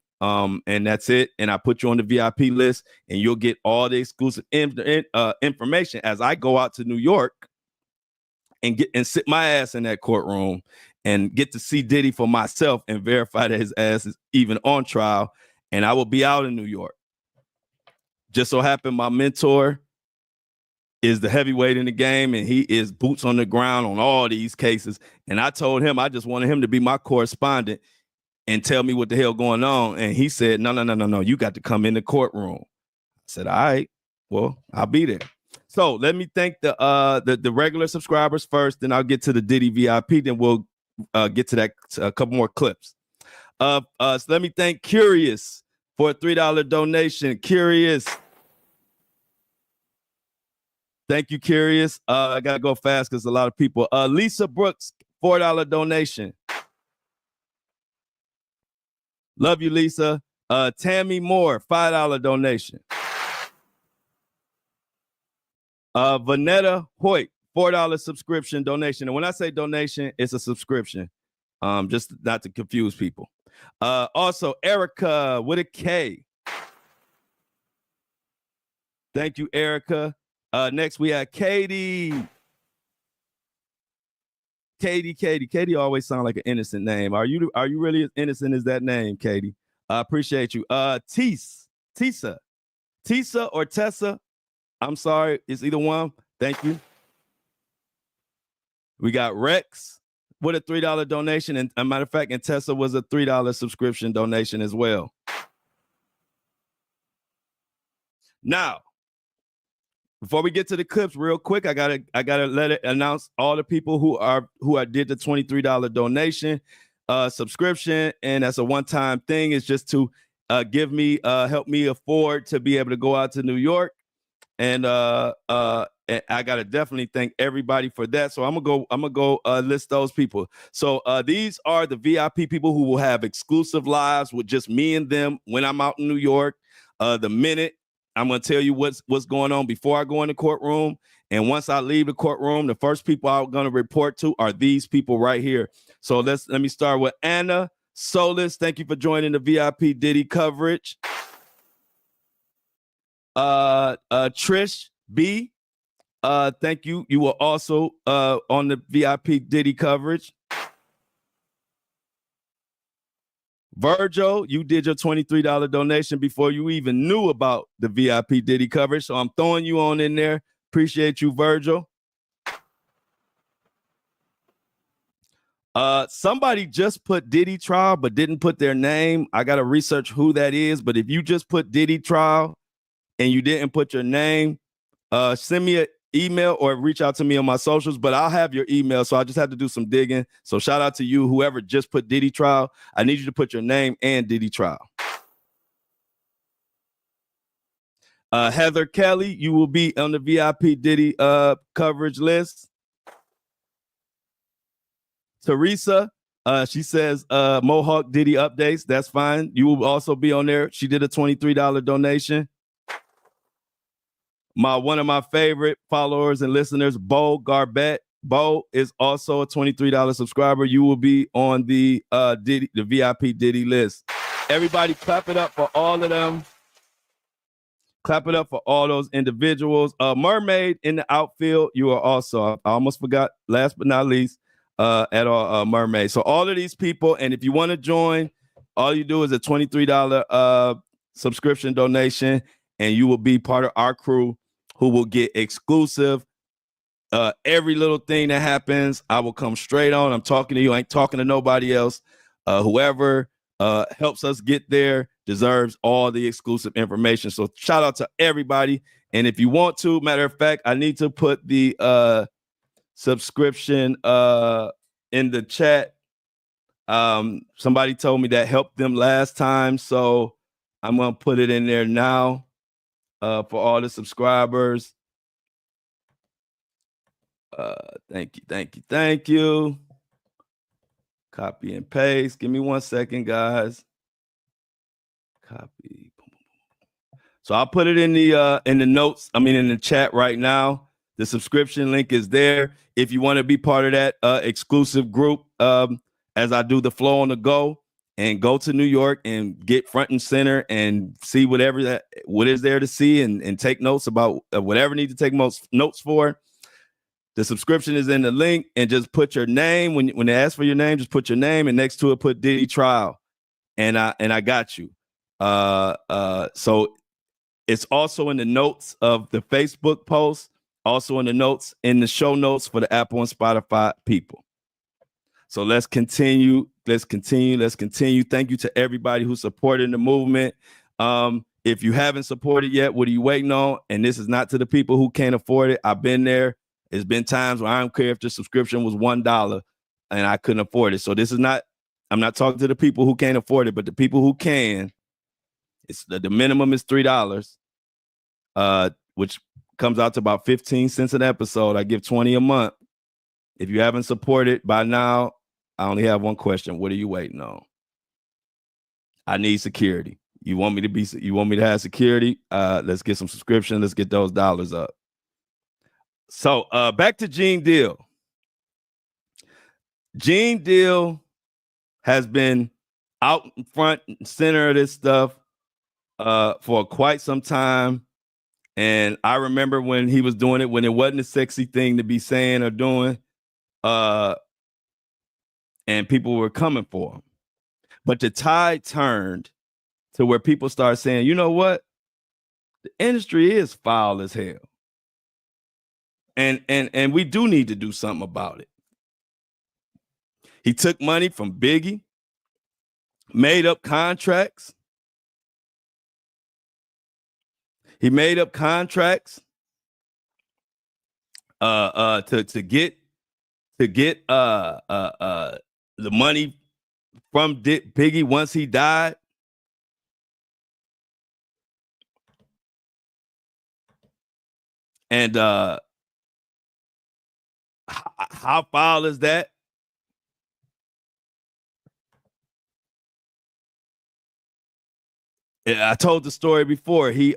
that's it. And I put you on the VIP list, and you'll get all the exclusive information as I go out to New York and sit my ass in that courtroom and get to see Diddy for myself and verify that his ass is even on trial. And I will be out in New York. Just so happened my mentor is the heavyweight in the game, and he is boots on the ground on all these cases. And I told him I just wanted him to be my correspondent and tell me what the hell going on. And he said, no, you got to come in the courtroom. I said, all right, well, I'll be there. So let me thank the regular subscribers first, then I'll get to the Diddy VIP, then we'll get to that a couple more clips. So let me thank Curious for a $3 donation. Curious. Thank you, Curious. I got to go fast because a lot of people. Lisa Brooks, $4 donation. Love you, Lisa. Tammy Moore, $5 donation. Vanetta Hoyt, $4 subscription donation. And when I say donation, it's a subscription. Just not to confuse people. Also, Erica with a K. Thank you, Erica. Next, we have Katie. Katie always sounds like an innocent name. Are you really as innocent as that name, Katie? I appreciate you. Tisa or Tessa. I'm sorry, it's either one. Thank you. We got Rex with a $3 donation. And a matter of fact, and Tessa was a $3 subscription donation as well. Now, before we get to the clips, real quick, I gotta let it announce all the people who did the $23 donation subscription, and that's a one-time thing. It's just to help me afford to be able to go out to New York, and I gotta definitely thank everybody for that. So I'm gonna go list those people. So these are the VIP people who will have exclusive lives with just me and them when I'm out in New York. The minute I'm going to tell you what's going on before I go in the courtroom. And once I leave the courtroom, the first people I'm going to report to are these people right here. So let me start with Anna Solis. Thank you for joining the VIP Diddy coverage. Trish B. Thank you. You were also on the VIP Diddy coverage. Virgil, you did your $23 donation before you even knew about the VIP Diddy coverage. So I'm throwing you on in there. Appreciate you, Virgil. Somebody just put Diddy trial, but didn't put their name. I got to research who that is. But if you just put Diddy trial and you didn't put your name, send me an email or reach out to me on my socials, but I'll have your email. So I just have to do some digging. So shout out to you, whoever just put Diddy trial. I need you to put your name and Diddy trial. Heather Kelly, you will be on the VIP Diddy coverage list. Teresa, she says Mohawk Diddy updates. That's fine. You will also be on there. She did a $23 donation. One of my favorite followers and listeners, Bo Garbett. Bo is also a $23 subscriber. You will be on the VIP Diddy list. Everybody clap it up for all of them. Clap it up for all those individuals. Mermaid in the outfield, you are also, I almost forgot, last but not least, at our Mermaid. So all of these people, and if you want to join, all you do is a $23 subscription donation, and you will be part of our crew who will get exclusive. Every little thing that happens, I will come straight on. I'm talking to you. I ain't talking to nobody else. Whoever helps us get there deserves all the exclusive information. So shout out to everybody. And if you want to, matter of fact, I need to put the subscription in the chat. Somebody told me that helped them last time. So I'm going to put it in there now. For all the subscribers. Thank you. Copy and paste. Give me 1 second, guys. Copy. So I'll put it in the notes. I mean, in the chat right now. The subscription link is there. If you want to be part of that exclusive group, as I do the flow on the go, and go to New York and get front and center and see what is there to see and take notes about whatever need to take most notes for. The subscription is in the link, and just put your name when they ask for your name. Just put your name, and next to it put Diddy trial, and I got you. So it's also in the notes of the Facebook post. Also in the show notes for the Apple and Spotify people. So let's continue. Thank you to everybody who supported the movement. If you haven't supported yet, what are you waiting on? And this is not to the people who can't afford it. I've been there. It's been times where I don't care if the subscription was $1 and I couldn't afford it. So this is not, I'm not talking to the people who can't afford it, but the people who can. It's the minimum is $3, which comes out to about 15 cents an episode. I give 20 a month. If you haven't supported by now, I only have one question. What are you waiting on? I need security. You want me to have security? Let's get some subscription. Let's get those dollars up. So back to Gene Deal. Gene Deal has been out in front and center of this stuff for quite some time. And I remember when he was doing it, when it wasn't a sexy thing to be saying or doing, and people were coming for him. But the tide turned to where people start saying, you know what? The industry is foul as hell. And we do need to do something about it. He took money from Biggie, made up contracts. He made up contracts to get the money from Biggie once he died. And how foul is that? I told the story before. He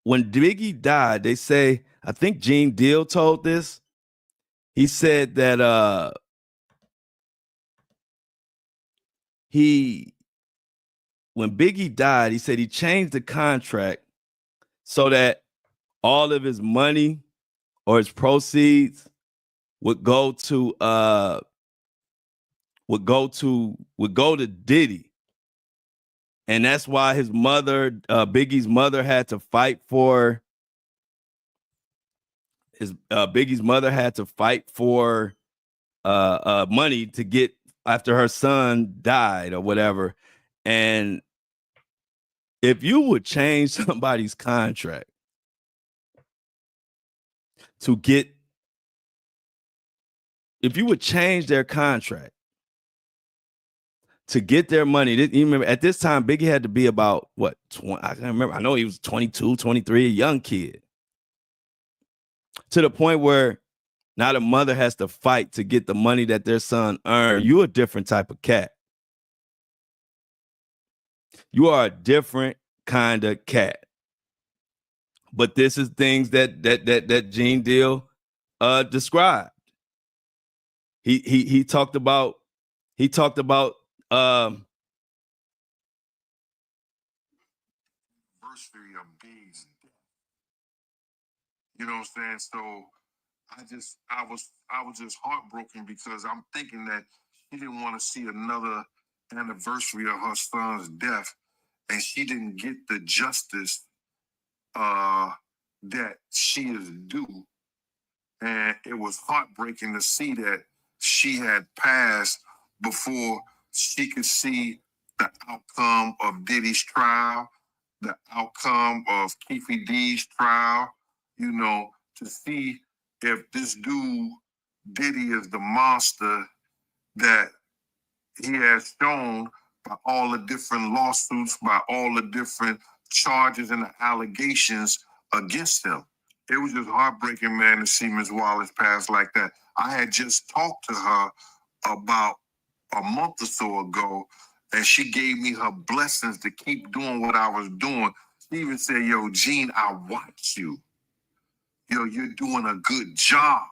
when Biggie died, they say, I think Gene Deal told this. He said that when Biggie died, he said he changed the contract so that all of his money or his proceeds would go to Diddy. And that's why his mother, Biggie's mother, had to fight for money to get after her son died or whatever. And if you would change somebody's contract to get, if you would change their contract to get their money, you remember at this time, Biggie had to be about what, 20, I can't remember. I know he was 22, 23, a young kid. To the point where now the mother has to fight to get the money that their son earned. You're a different type of cat. You are a different kind of cat. But this is things that Gene Deal described. He talked about Anniversary of Biggie's death. You know what I'm saying? So I was just heartbroken because I'm thinking that she didn't want to see another anniversary of her son's death, and she didn't get the justice that she is due. And it was heartbreaking to see that she had passed before she could see the outcome of Diddy's trial, the outcome of Keefe D's trial, you know, to see if this dude, Diddy, is the monster that he has shown by all the different lawsuits, by all the different charges and the allegations against him. It was just heartbreaking, man, to see Ms. Wallace pass like that. I had just talked to her about a month or so ago, and she gave me her blessings to keep doing what I was doing. She even said, yo, Gene, I watch you. Yo, you're doing a good job.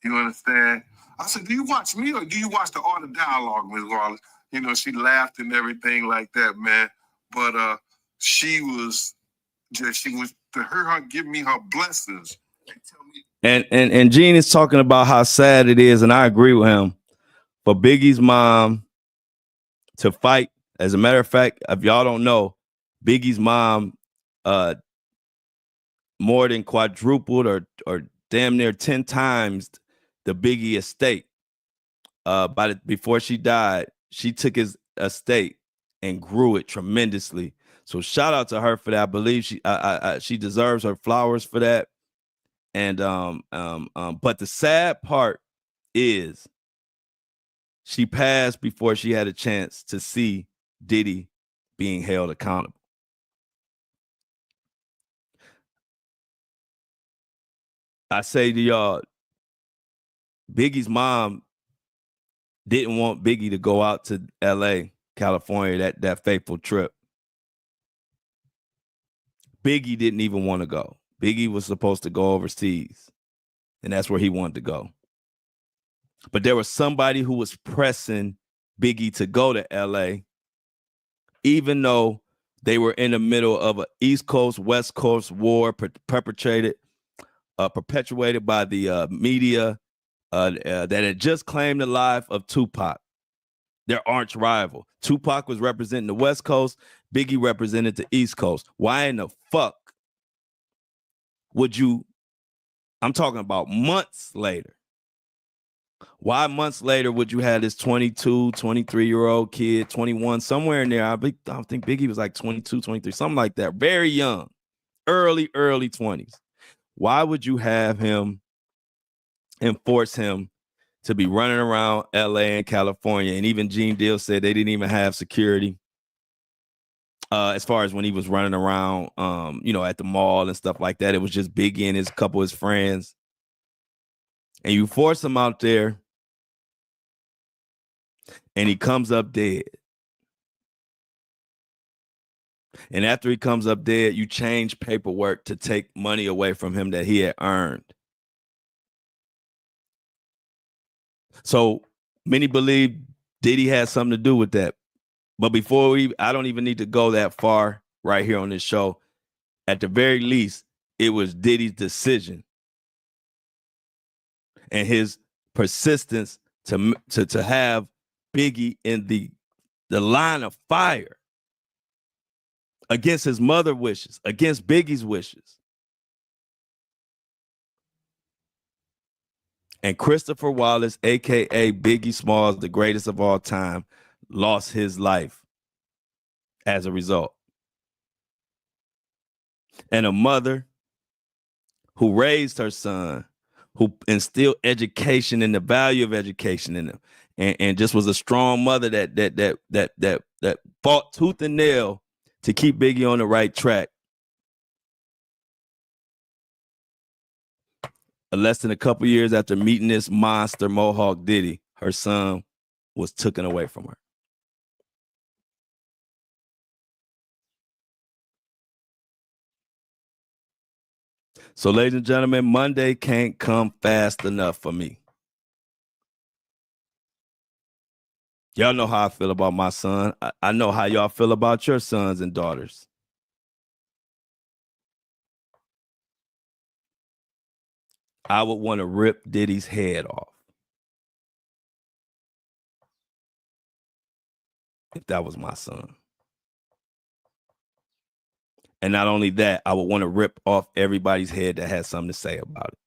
You understand? I said, do you watch me or do you watch the Art of Dialogue, Ms. Wallace? You know, she laughed and everything like that, man. But she was to her give me her blessings. And Gene is talking about how sad it is, and I agree with him, for Biggie's mom to fight As a matter of fact, if y'all don't know, Biggie's mom more than quadrupled or damn near 10 times the Biggie estate. Before she died, she took his estate and grew it tremendously. So shout out to her for that. I believe she deserves her flowers for that. And but the sad part is she passed before she had a chance to see Diddy being held accountable. I say to y'all, Biggie's mom didn't want Biggie to go out to LA, California, that fateful trip. Biggie didn't even want to go. Biggie was supposed to go overseas, and that's where he wanted to go. But there was somebody who was pressing Biggie to go to LA, even though they were in the middle of an East Coast, West Coast war perpetuated by the media that had just claimed the life of Tupac, their arch rival. Tupac was representing the West Coast. Biggie represented the East Coast. Why in the fuck would you, I'm talking about months later. Why months later would you have this 22, 23-year-old kid, 21, somewhere in there? I think Biggie was like 22, 23, something like that. Very young, early 20s. Why would you have him and force him to be running around LA and California? And even Gene Deal said they didn't even have security as far as when he was running around, at the mall and stuff like that. It was just Biggie and his couple of his friends. And you force him out there and he comes up dead. And after he comes up dead, you change paperwork to take money away from him that he had earned. So many believe Diddy had something to do with that. But before I don't even need to go that far right here on this show. At the very least, it was Diddy's decision and his persistence to have Biggie in the line of fire against his mother's wishes, against Biggie's wishes. And Christopher Wallace, a.k.a. Biggie Smalls, the greatest of all time, lost his life as a result. And a mother who raised her son, who instilled education and the value of education in him, and just was a strong mother that fought tooth and nail to keep Biggie on the right track. Less than a couple years after meeting this monster Mohawk Diddy, her son was taken away from her. So, ladies and gentlemen, Monday can't come fast enough for me. Y'all know how I feel about my son. I know how y'all feel about your sons and daughters. I would want to rip Diddy's head off if that was my son. And not only that, I would want to rip off everybody's head that has something to say about it.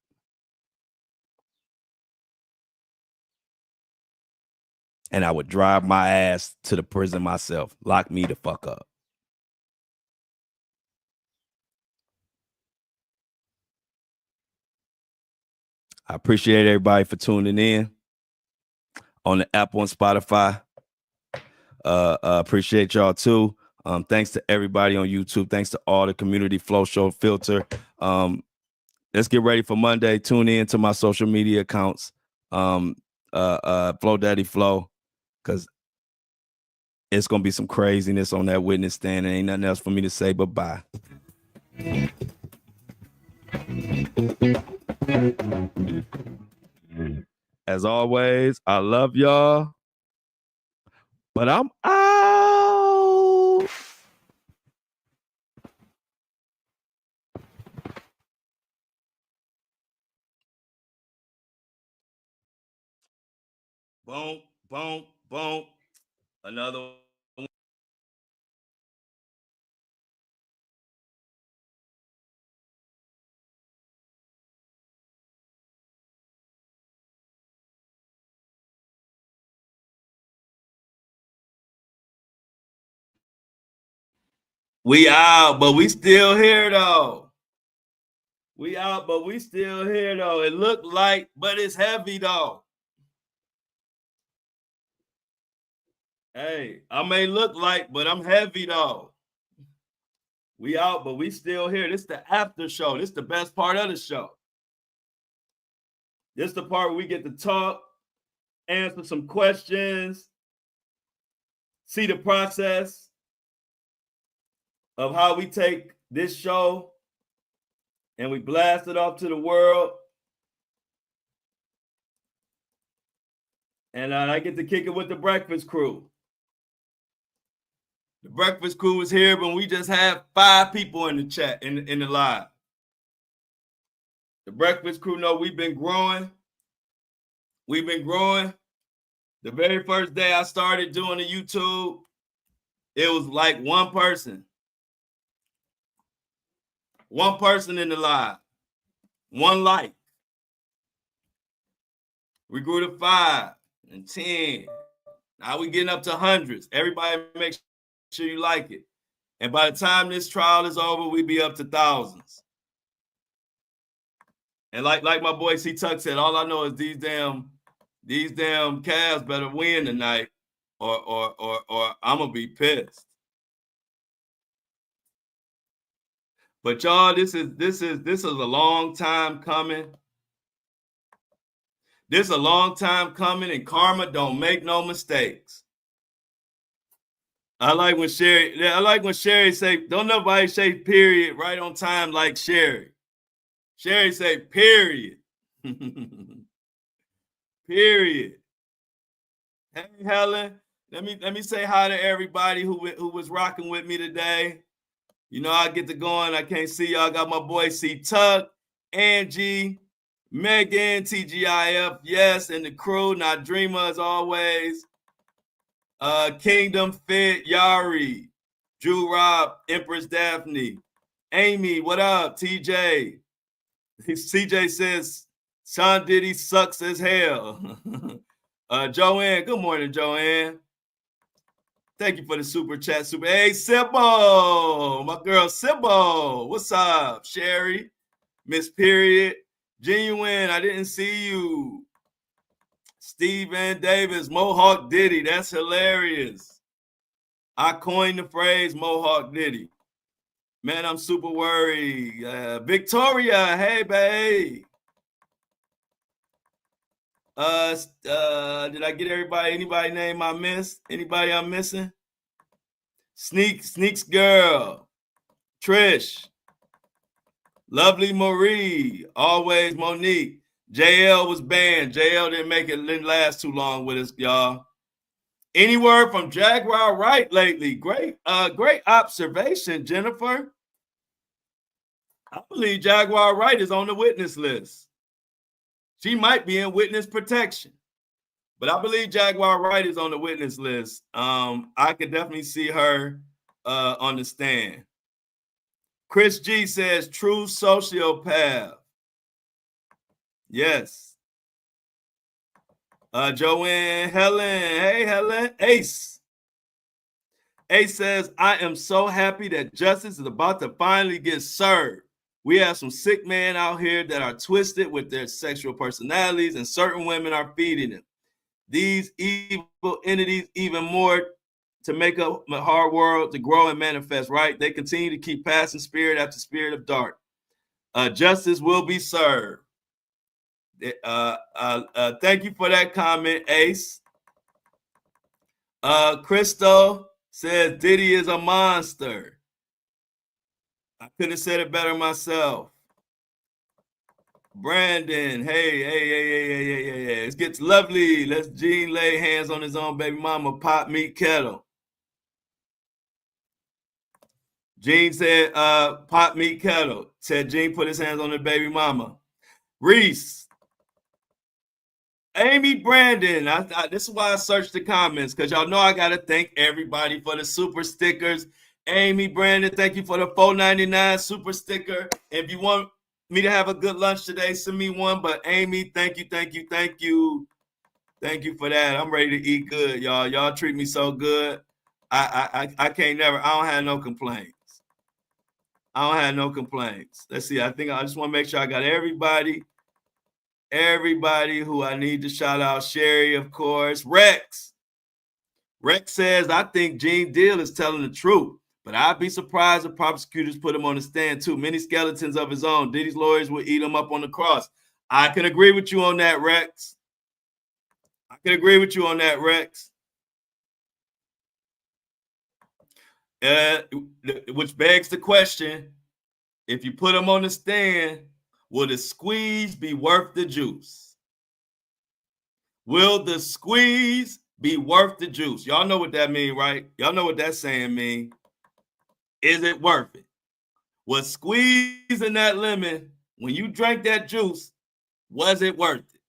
And I would drive my ass to the prison myself. Lock me the fuck up. I appreciate everybody for tuning in on the Apple and Spotify. Appreciate y'all too. Thanks to everybody on YouTube. Thanks to all the community Flow Show Filter. Let's get ready for Monday. Tune in to my social media accounts. Flow Daddy Flow, because it's gonna be some craziness on that witness stand. And ain't nothing else for me to say but bye. As always, I love y'all, but I'm out. Boom, boom, boom. Another We out, but we still here though. We out, but we still here though. It looked light, but it's heavy though. Hey, I may look light, but I'm heavy though. We out, but we still here. This is the after show. This is the best part of the show. This is the part where we get to talk, answer some questions, see the process of how we take this show and we blast it off to the world. And I get to kick it with the Breakfast Crew. The Breakfast Crew is here, but we just have 5 people in the chat, in the live. The Breakfast Crew know we've been growing. We've been growing. The very first day I started doing the YouTube, it was like one person. One person in the live. One like. We grew to 5 and 10. Now we getting up to hundreds. Everybody make sure you like it. And by the time this trial is over, we be up to thousands. And like my boy C Tuck said, all I know is these damn Cavs better win tonight, or I'm gonna be pissed. But y'all, this is a long time coming. This is a long time coming, and karma don't make no mistakes. I like when Sherry say, don't nobody say period right on time like Sherry. Sherry say period. Period. Hey Helen, let me say hi to everybody who was rocking with me today. You know, I get to going. I can't see y'all. I got my boy C Tuck, Angie, Megan, TGIF, yes, and the crew. Not Dreamer as always. Kingdom Fit, Yari, Drew Rob, Empress Daphne, Amy, what up? TJ. CJ says Sean Diddy sucks as hell. Joanne, good morning, Joanne. Thank you for the super chat. Hey, Sibbo, my girl Sibbo. What's up, Sherry? Miss Period. Genuine, I didn't see you. Steven Davis, Mohawk Diddy. That's hilarious. I coined the phrase Mohawk Diddy. Man, I'm super worried. Victoria, hey, babe. Did I get everybody? Anybody name I missed? Anybody I'm missing? Sneaks girl. Trish. Lovely Marie. Always Monique. JL was banned. JL didn't last too long with us, y'all. Any word from Jaguar Wright lately? Great observation, Jennifer. I believe Jaguar Wright is on the witness list. She might be in witness protection, but I believe Jaguar Wright is on the witness list. I could definitely see her on the stand. Chris G says, true sociopath. Yes. Joanne, Helen. Hey, Helen. Ace. Ace says, I am so happy that justice is about to finally get served. We have some sick men out here that are twisted with their sexual personalities, and certain women are feeding them. These evil entities even more to make up a hard world to grow and manifest, right? They continue to keep passing spirit after spirit of dark. Justice will be served. Thank you for that comment, Ace. Crystal says Diddy is a monster. I could have said it better myself. Brandon, hey. It gets lovely. Let's Gene lay hands on his own baby mama, Pop Meat Kettle. Gene said, Pop Meat Kettle. Said Gene put his hands on the baby mama. Reese. Amy Brandon. This is why I searched the comments, because y'all know I got to thank everybody for the super stickers. Amy Brandon, thank you for the $4.99 super sticker. If you want me to have a good lunch today, send me one. But Amy, thank you. Thank you for that. I'm ready to eat good, y'all. Y'all treat me so good. I can't never. I don't have no complaints. I don't have no complaints. Let's see. I think I just want to make sure I got everybody who I need to shout out. Sherry, of course. Rex says, I think Gene Deal is telling the truth, but I'd be surprised if prosecutors put him on the stand too. Many skeletons of his own. Diddy's lawyers will eat him up on the cross. I can agree with you on that, Rex. Which begs the question, if you put him on the stand, will the squeeze be worth the juice? Will the squeeze be worth the juice? Y'all know what that means, right? Y'all know what that saying means. Is it worth it? Was squeezing that lemon, when you drank that juice, was it worth it?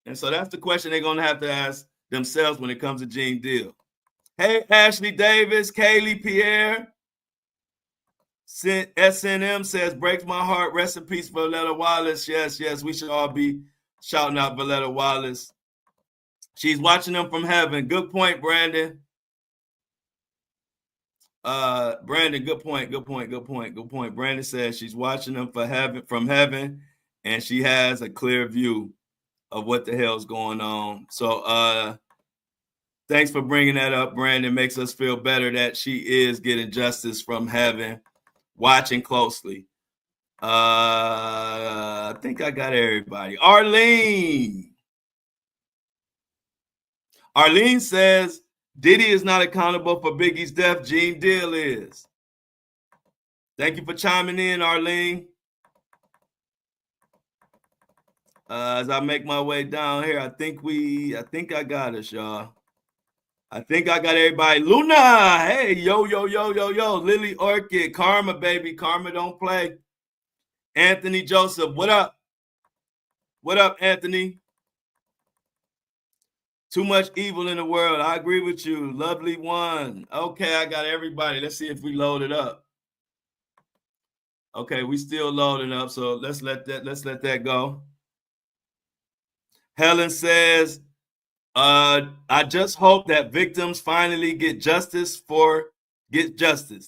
And so that's the question they're going to have to ask themselves when it comes to Gene Deal. Hey, Ashley Davis, Kaylee Pierre. SNM says, breaks my heart. Rest in peace, Valletta Wallace. Yes, we should all be shouting out Valletta Wallace. She's watching them from heaven. Good point, Brandon. Brandon, good point. Brandon says she's watching them from heaven, and she has a clear view of what the hell's going on. So thanks for bringing that up, Brandon. Makes us feel better that she is getting justice from heaven, watching closely. I think I got everybody. Arlene says, Diddy is not accountable for Biggie's death. Gene Deal is. Thank you for chiming in, Arlene. As I make my way down here, I think I got us, y'all. I think I got everybody. Luna, hey, yo. Lily Orchid, Karma, baby. Karma don't play. Anthony Joseph, what up? What up, Anthony? Too much evil in the world. I agree with you. Lovely one. Okay, I got everybody. Let's see if we load it up. Okay, we still loading up, so let's let that go. Helen says, I just hope that victims finally get justice.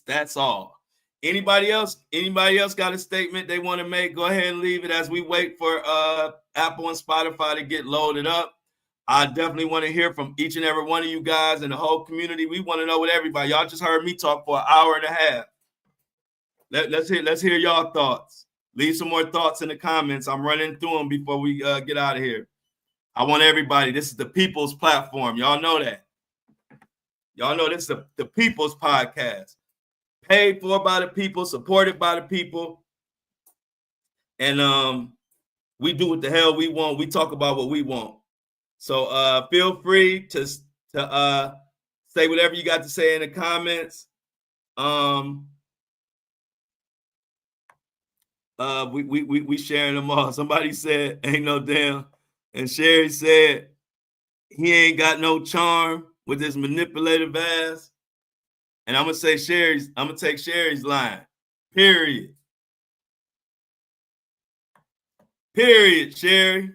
That's all. Anybody else got a statement they want to make? Go ahead and leave it as we wait for Apple and Spotify to get loaded up. I definitely want to hear from each and every one of you guys and the whole community. We want to know what everybody. Y'all just heard me talk for an hour and a half. Let's hear y'all thoughts. Leave some more thoughts in the comments. I'm running through them before we get out of here. I want everybody. This is the people's platform. Y'all know that. Y'all know this is the people's podcast. Paid for by the people, supported by the people. And we do what the hell we want. We talk about what we want. So feel free to say whatever you got to say in the comments. We sharing them all. Somebody said, ain't no damn. And Sherry said, he ain't got no charm with his manipulative ass. And I'm gonna take Sherry's line. Period, Sherry.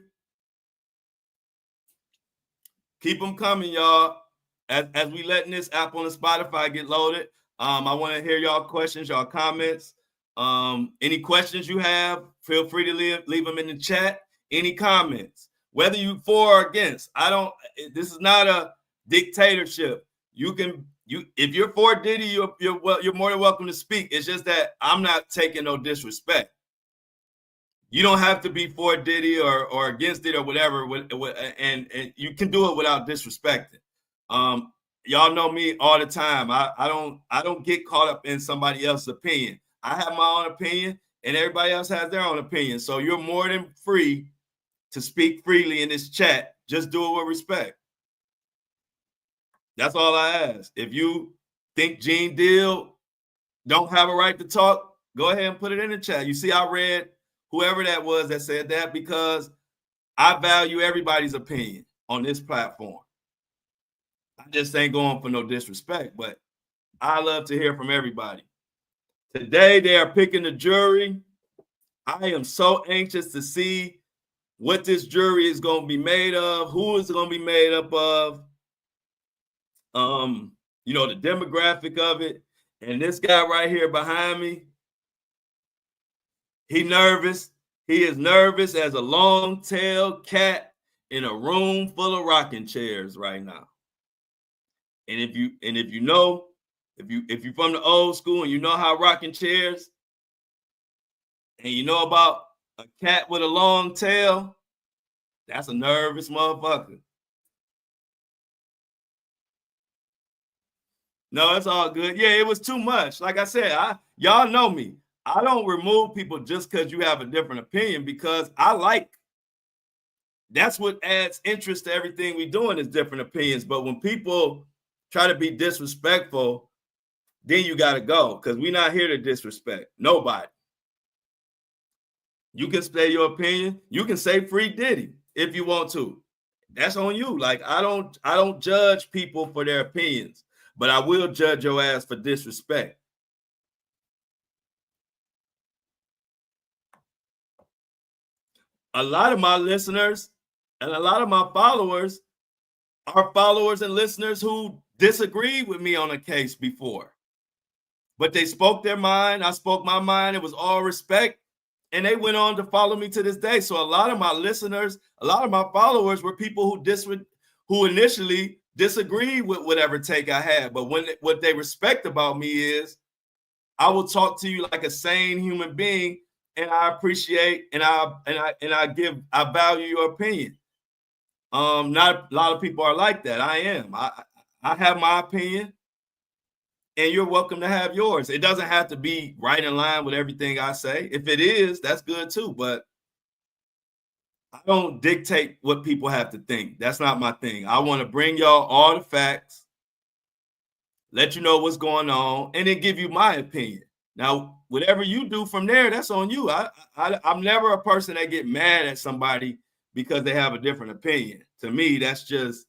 Keep them coming, y'all. As we letting this app on the Spotify get loaded. I want to hear y'all questions, y'all comments. Any questions you have, feel free to leave them in the chat. Any comments, whether you for or against. This is not a dictatorship. If you're for Diddy, you're more than welcome to speak. It's just that I'm not taking no disrespect. You don't have to be for Diddy or against it or whatever, and you can do it without disrespecting. Y'all know me all the time. I don't get caught up in somebody else's opinion. I have my own opinion, and everybody else has their own opinion. So you're more than free to speak freely in this chat. Just do it with respect. That's all I ask. If you think Gene Deal don't have a right to talk, go ahead and put it in the chat. You see, I read whoever that was that said that because I value everybody's opinion on this platform. I just ain't going for no disrespect, but I love to hear from everybody. Today, they are picking the jury. I am so anxious to see what this jury is going to be made of, who it's going to be made up of, the demographic of it. And this guy right here behind me, He nervous. He is nervous as a long-tailed cat in a room full of rocking chairs right now. And if you know, if you're from the old school and you know how rocking chairs, and you know about a cat with a long tail, that's a nervous motherfucker. No, it's all good. Yeah, it was too much. Like I said, y'all know me. I don't remove people just because you have a different opinion, because I like, that's what adds interest to everything we doing is different opinions. But when people try to be disrespectful, then you got to go, because we're not here to disrespect nobody. You can say your opinion. You can say free Diddy if you want to. That's on you. Like, I don't judge people for their opinions, but I will judge your ass for disrespect. A lot of my listeners and a lot of my followers are followers and listeners who disagreed with me on a case before, but they spoke their mind. I spoke my mind. It was all respect, and they went on to follow me to this day. So a lot of my listeners, a lot of my followers were people who initially disagreed with whatever take I had, but what they respect about me is I will talk to you like a sane human being, and I appreciate and I value your opinion. Not a lot of people are like that. I am. I have my opinion, and you're welcome to have yours. It doesn't have to be right in line with everything I say. If it is, that's good too. But I don't dictate what people have to think. That's not my thing. I want to bring y'all all the facts, let you know what's going on, and then give you my opinion. Now, whatever you do from there, that's on you. I'm never a person that get mad at somebody because they have a different opinion. To me, that's just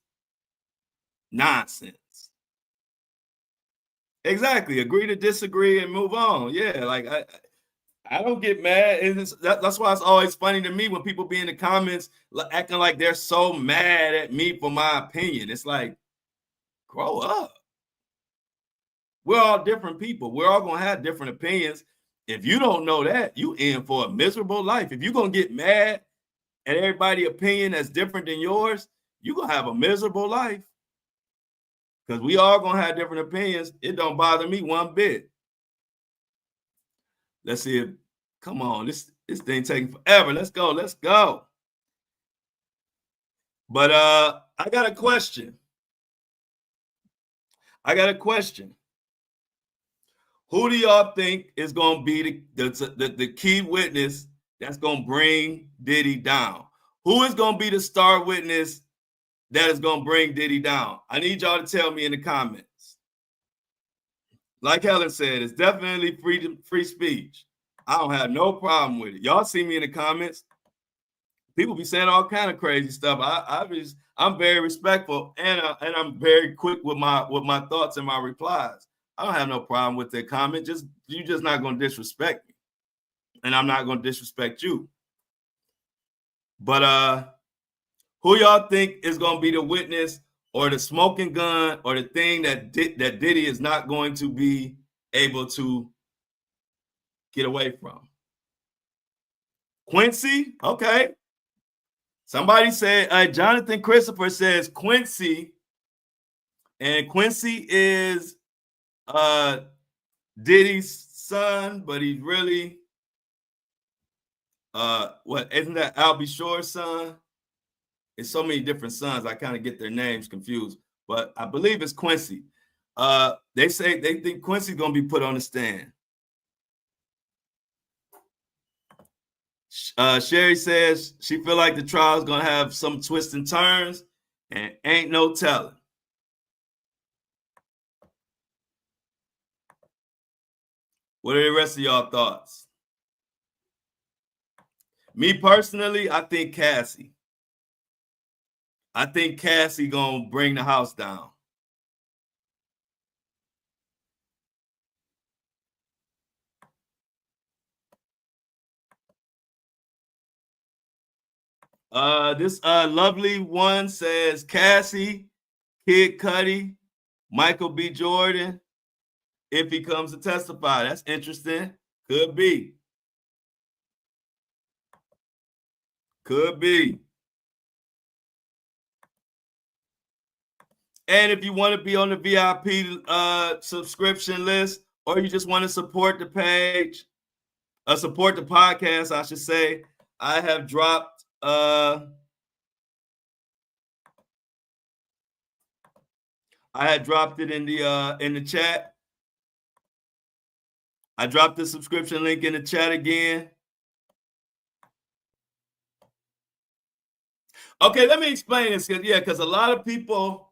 nonsense. Exactly. Agree to disagree and move on. Yeah, like I don't get mad. And that's why it's always funny to me when people be in the comments acting like they're so mad at me for my opinion. It's like, grow up. We're all different people. We're all going to have different opinions. If you don't know that, you in for a miserable life. If you're going to get mad at everybody's opinion that's different than yours, you're going to have a miserable life. Because we all going to have different opinions. It don't bother me one bit. Let's see if, come on, this thing taking forever. Let's go. But I got a question. Who do y'all think is going to be the key witness that's going to bring Diddy down? Who is going to be the star witness that is going to bring Diddy down? I need y'all to tell me in the comments. Like Helen said, it's definitely free speech. I don't have no problem with it. Y'all see me in the comments. People be saying all kind of crazy stuff. I'm very respectful, and I'm very quick with my thoughts and my replies. I don't have no problem with their comment. You're just not going to disrespect me, and I'm not going to disrespect you. But who y'all think is going to be the witness or the smoking gun or the thing that Diddy is not going to be able to get away from? Quincy? Okay. Somebody said, Jonathan Christopher says Quincy, and Quincy is Diddy's son, but he's really what, isn't that Albie Shore's son? It's so many different sons, I kind of get their names confused, but I believe it's Quincy. They think Quincy's gonna be put on the stand. Sherry says she feel like the trial is gonna have some twists and turns, and ain't no telling. What are the rest of y'all thoughts? Me personally, I think Cassie. I think Cassie gonna bring the house down. This lovely one says Cassie, Kid Cudi, Michael B. Jordan, if he comes to testify. That's interesting. Could be. Could be. And if you want to be on the VIP subscription list, or you just want to support the page, support the podcast, I should say, I have dropped I had dropped it in the chat. I dropped the subscription link in the chat again. Okay, let me explain this, because a lot of people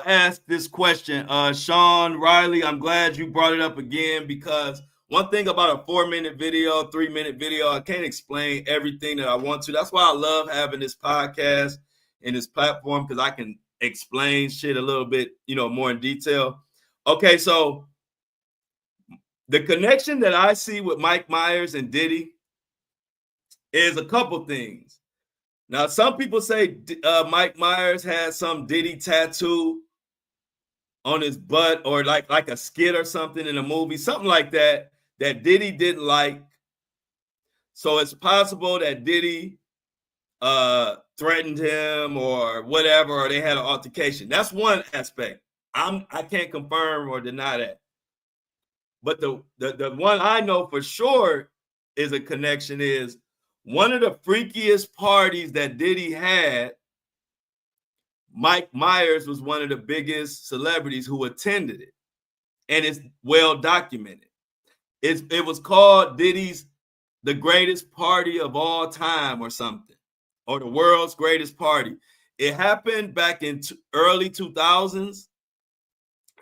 ask this question. Sean Riley, I'm glad you brought it up again, because one thing about a 4-minute video, 3-minute video, I can't explain everything that I want to. That's why I love having this podcast and this platform, because I can explain shit a little bit, more in detail. Okay, so the connection that I see with Mike Myers and Diddy is a couple things. Now, some people say Mike Myers had some Diddy tattoo on his butt, or like a skit or something in a movie, something like that Diddy didn't like. So it's possible that Diddy threatened him or whatever, or they had an altercation. That's one aspect. I can't confirm or deny that. But the one I know for sure is a connection is one of the freakiest parties that Diddy had. Mike Myers was one of the biggest celebrities who attended it, and it's well documented. It was called Diddy's The Greatest Party of All Time or something, or the world's greatest party. It happened back in early 2000s,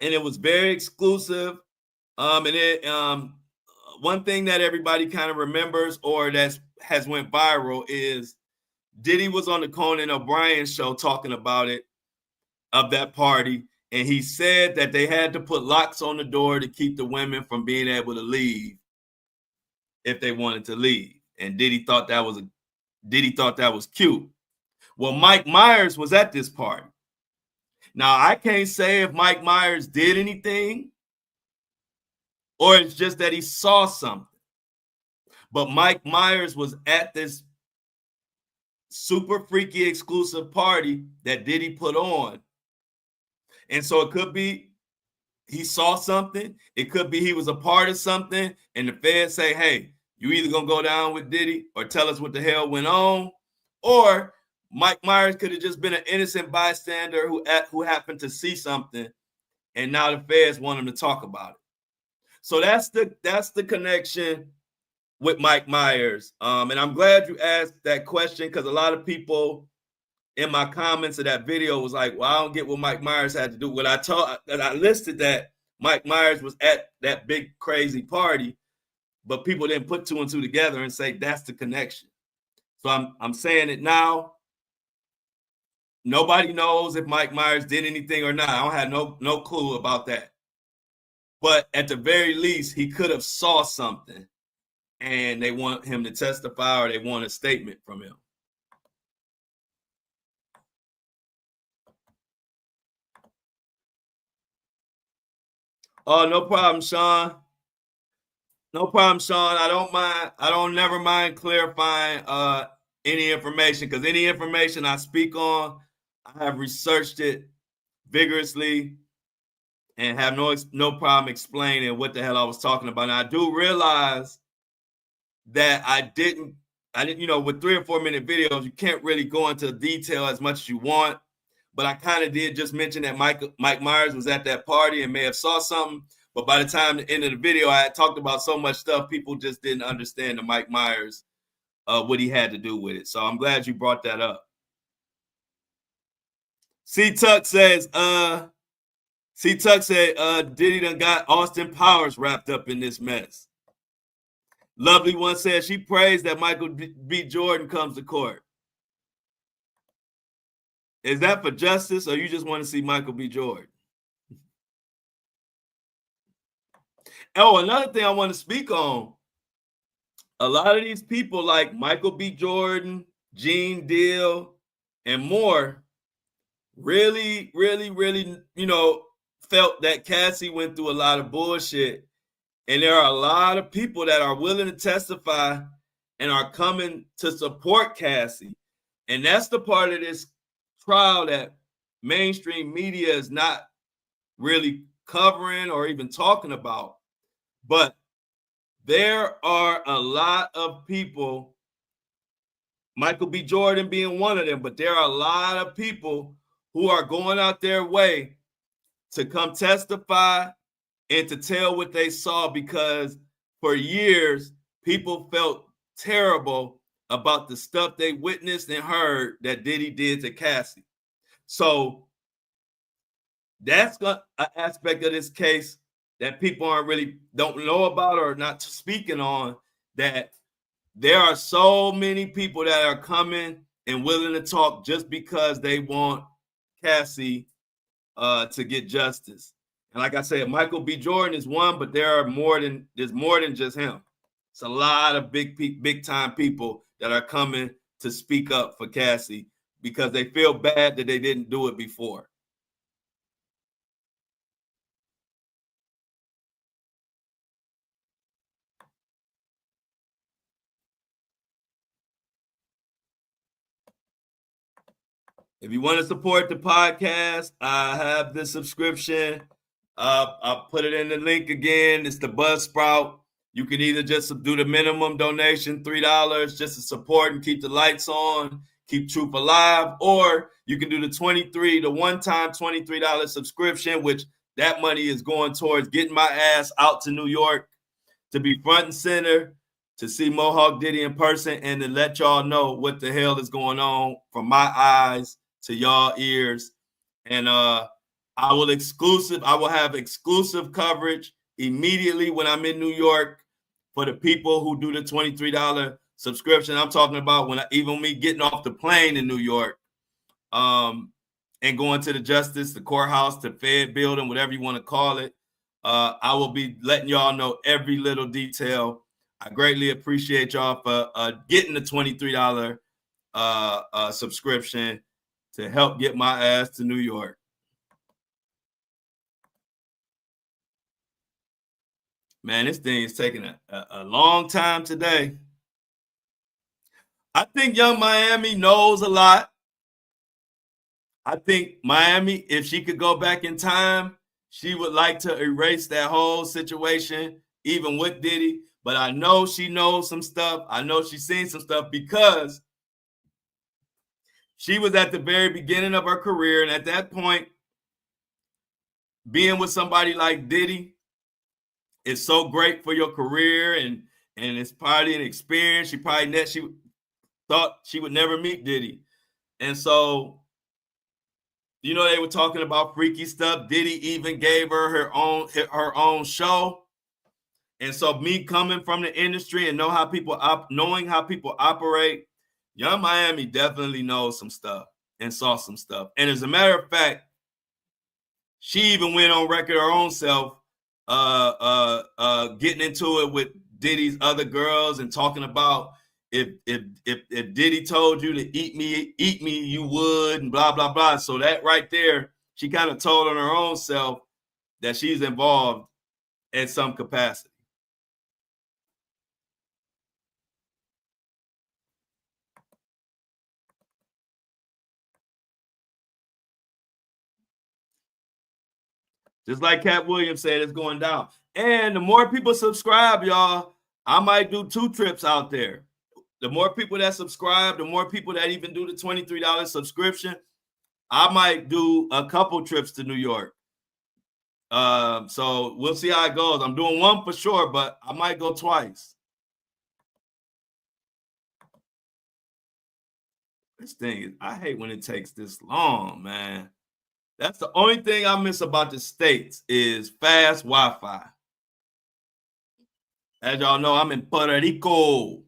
and it was very exclusive. One thing that everybody kind of remembers, or that has went viral, is Diddy was on the Conan O'Brien show talking about it, of that party, and he said that they had to put locks on the door to keep the women from being able to leave if they wanted to leave. And Diddy thought that was cute. Well, Mike Myers was at this party. Now, I can't say if Mike Myers did anything, or it's just that he saw something. But Mike Myers was at this super freaky exclusive party that Diddy put on. And so it could be he saw something. It could be he was a part of something, and the feds say, hey, you either going to go down with Diddy or tell us what the hell went on. Or Mike Myers could have just been an innocent bystander who happened to see something, and now the feds want him to talk about it. So that's the connection with Mike Myers. And I'm glad you asked that question, because a lot of people in my comments of that video was like, well, I don't get what Mike Myers had to do. When I listed that Mike Myers was at that big crazy party, but people didn't put two and two together and say that's the connection. So I'm saying it now. Nobody knows if Mike Myers did anything or not. I don't have no clue about that. But at the very least, he could have saw something, and they want him to testify, or they want a statement from him. Oh, no problem, Sean. No problem, Sean. I don't never mind clarifying any information, because any information I speak on, I have researched it vigorously and have no problem explaining what the hell I was talking about. And I do realize that I didn't, with 3 or 4 minute videos, you can't really go into detail as much as you want. But I kind of did just mention that Mike Myers was at that party and may have saw something. But by the time the end of the video, I had talked about so much stuff, people just didn't understand the Mike Myers, what he had to do with it. So I'm glad you brought that up. C-Tuck said, Diddy done got Austin Powers wrapped up in this mess. Lovely One says she prays that Michael B. Jordan comes to court. Is that for justice, or you just want to see Michael B. Jordan? Oh, another thing I want to speak on. A lot of these people like Michael B. Jordan, Gene Deal, and more really, really, really, felt that Cassie went through a lot of bullshit. And there are a lot of people that are willing to testify and are coming to support Cassie. And that's the part of this trial that mainstream media is not really covering or even talking about. But there are a lot of people, Michael B. Jordan being one of them, but there are a lot of people who are going out their way to come testify and to tell what they saw, because for years, people felt terrible about the stuff they witnessed and heard that Diddy did to Cassie. So that's an aspect of this case that people don't know about or not speaking on, that there are so many people that are coming and willing to talk just because they want Cassie to get justice. And like I said, Michael B. Jordan is one, but there's more than just him. It's a lot of big time people that are coming to speak up for Cassie because they feel bad that they didn't do it before. If you want to support the podcast, I have the subscription. I'll put it in the link again. It's the Buzzsprout. You can either just do the minimum donation, $3, just to support and keep the lights on, keep Truth alive, or you can do the one-time $23 subscription, which that money is going towards getting my ass out to New York to be front and center, to see Mohawk Diddy in person, and to let y'all know what the hell is going on from my eyes to y'all ears. And I will have exclusive coverage immediately when I'm in New York for the people who do the $23 subscription. I'm talking about even me getting off the plane in New York, and going to the courthouse, the Fed building, whatever you want to call it. I will be letting y'all know every little detail. I greatly appreciate y'all for getting the $23 subscription to help get my ass to New York. Man, this thing is taking a long time today. I think Young Miami knows a lot. I think Miami, if she could go back in time, she would like to erase that whole situation, even with Diddy. But I know she knows some stuff. I know she's seen some stuff because she was at the very beginning of her career. And at that point, being with somebody like Diddy is so great for your career, and it's probably an experience. She thought she would never meet Diddy. And so, you know, they were talking about freaky stuff. Diddy even gave her her own show. And so me coming from the industry and knowing how people operate, Young Miami definitely knows some stuff and saw some stuff. And as a matter of fact, she even went on record her own self getting into it with Diddy's other girls and talking about if Diddy told you to eat me, you would, and blah, blah, blah. So that right there, she kind of told on her own self that she's involved in some capacity. Just like Cat Williams said, it's going down. And the more people subscribe, y'all, I might do 2 trips out there. The more people that subscribe, the more people that even do the $23 subscription, I might do a couple trips to New York. So we'll see how it goes. I'm doing one for sure, but I might go twice. This thing, I hate when it takes this long, man. That's the only thing I miss about the States is fast Wi-Fi. As y'all know, I'm in Puerto Rico,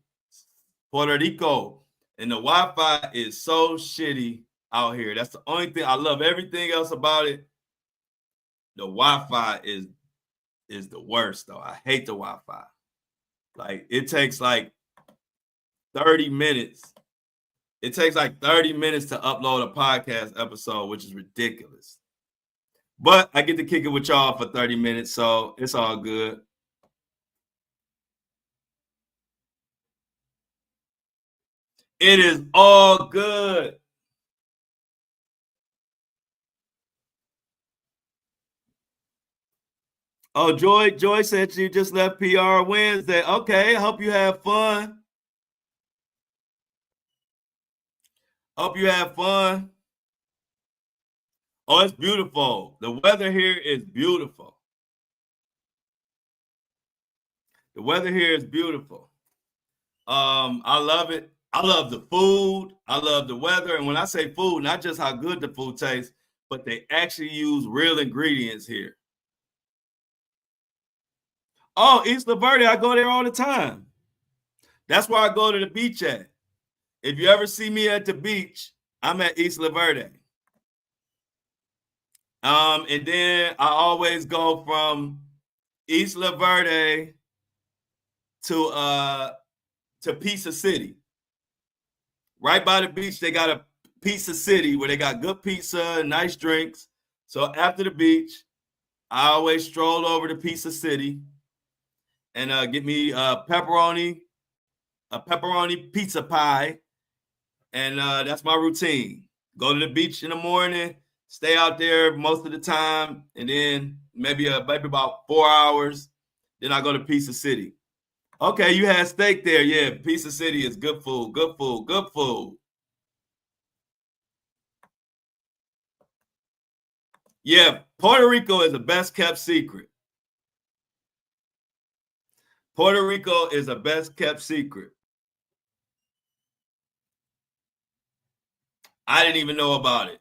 and the Wi-Fi is so shitty out here. That's the only thing. I love everything else about it. The Wi-Fi is the worst, though. I hate the Wi-Fi. Like, it takes like 30 minutes. It takes like 30 minutes to upload a podcast episode, which is ridiculous. But I get to kick it with y'all for 30 minutes, so it's all good. It is all good. Oh, Joy said you just left PR Wednesday. Okay, hope you have fun. Hope you have fun. Oh, it's beautiful. The weather here is beautiful. The weather here is beautiful. I love it. I love the food. I love the weather. And when I say food, not just how good the food tastes, but they actually use real ingredients here. Oh, Isla Verde, I go there all the time. That's where I go to the beach at. If you ever see me at the beach, I'm at Isla Verde. And then I always go from Isla Verde to Pizza City. Right by the beach, they got a Pizza City where they got good pizza and nice drinks. So after the beach, I always stroll over to Pizza City and get me a pepperoni pizza pie, and that's my routine. Go to the beach in the morning, stay out there most of the time, and then maybe about 4 hours. Then I go to Pizza City. Okay, you had steak there. Yeah, Pizza City is good food, good food, good food. Yeah, Puerto Rico is the best kept secret. Puerto Rico is the best kept secret. I didn't even know about it.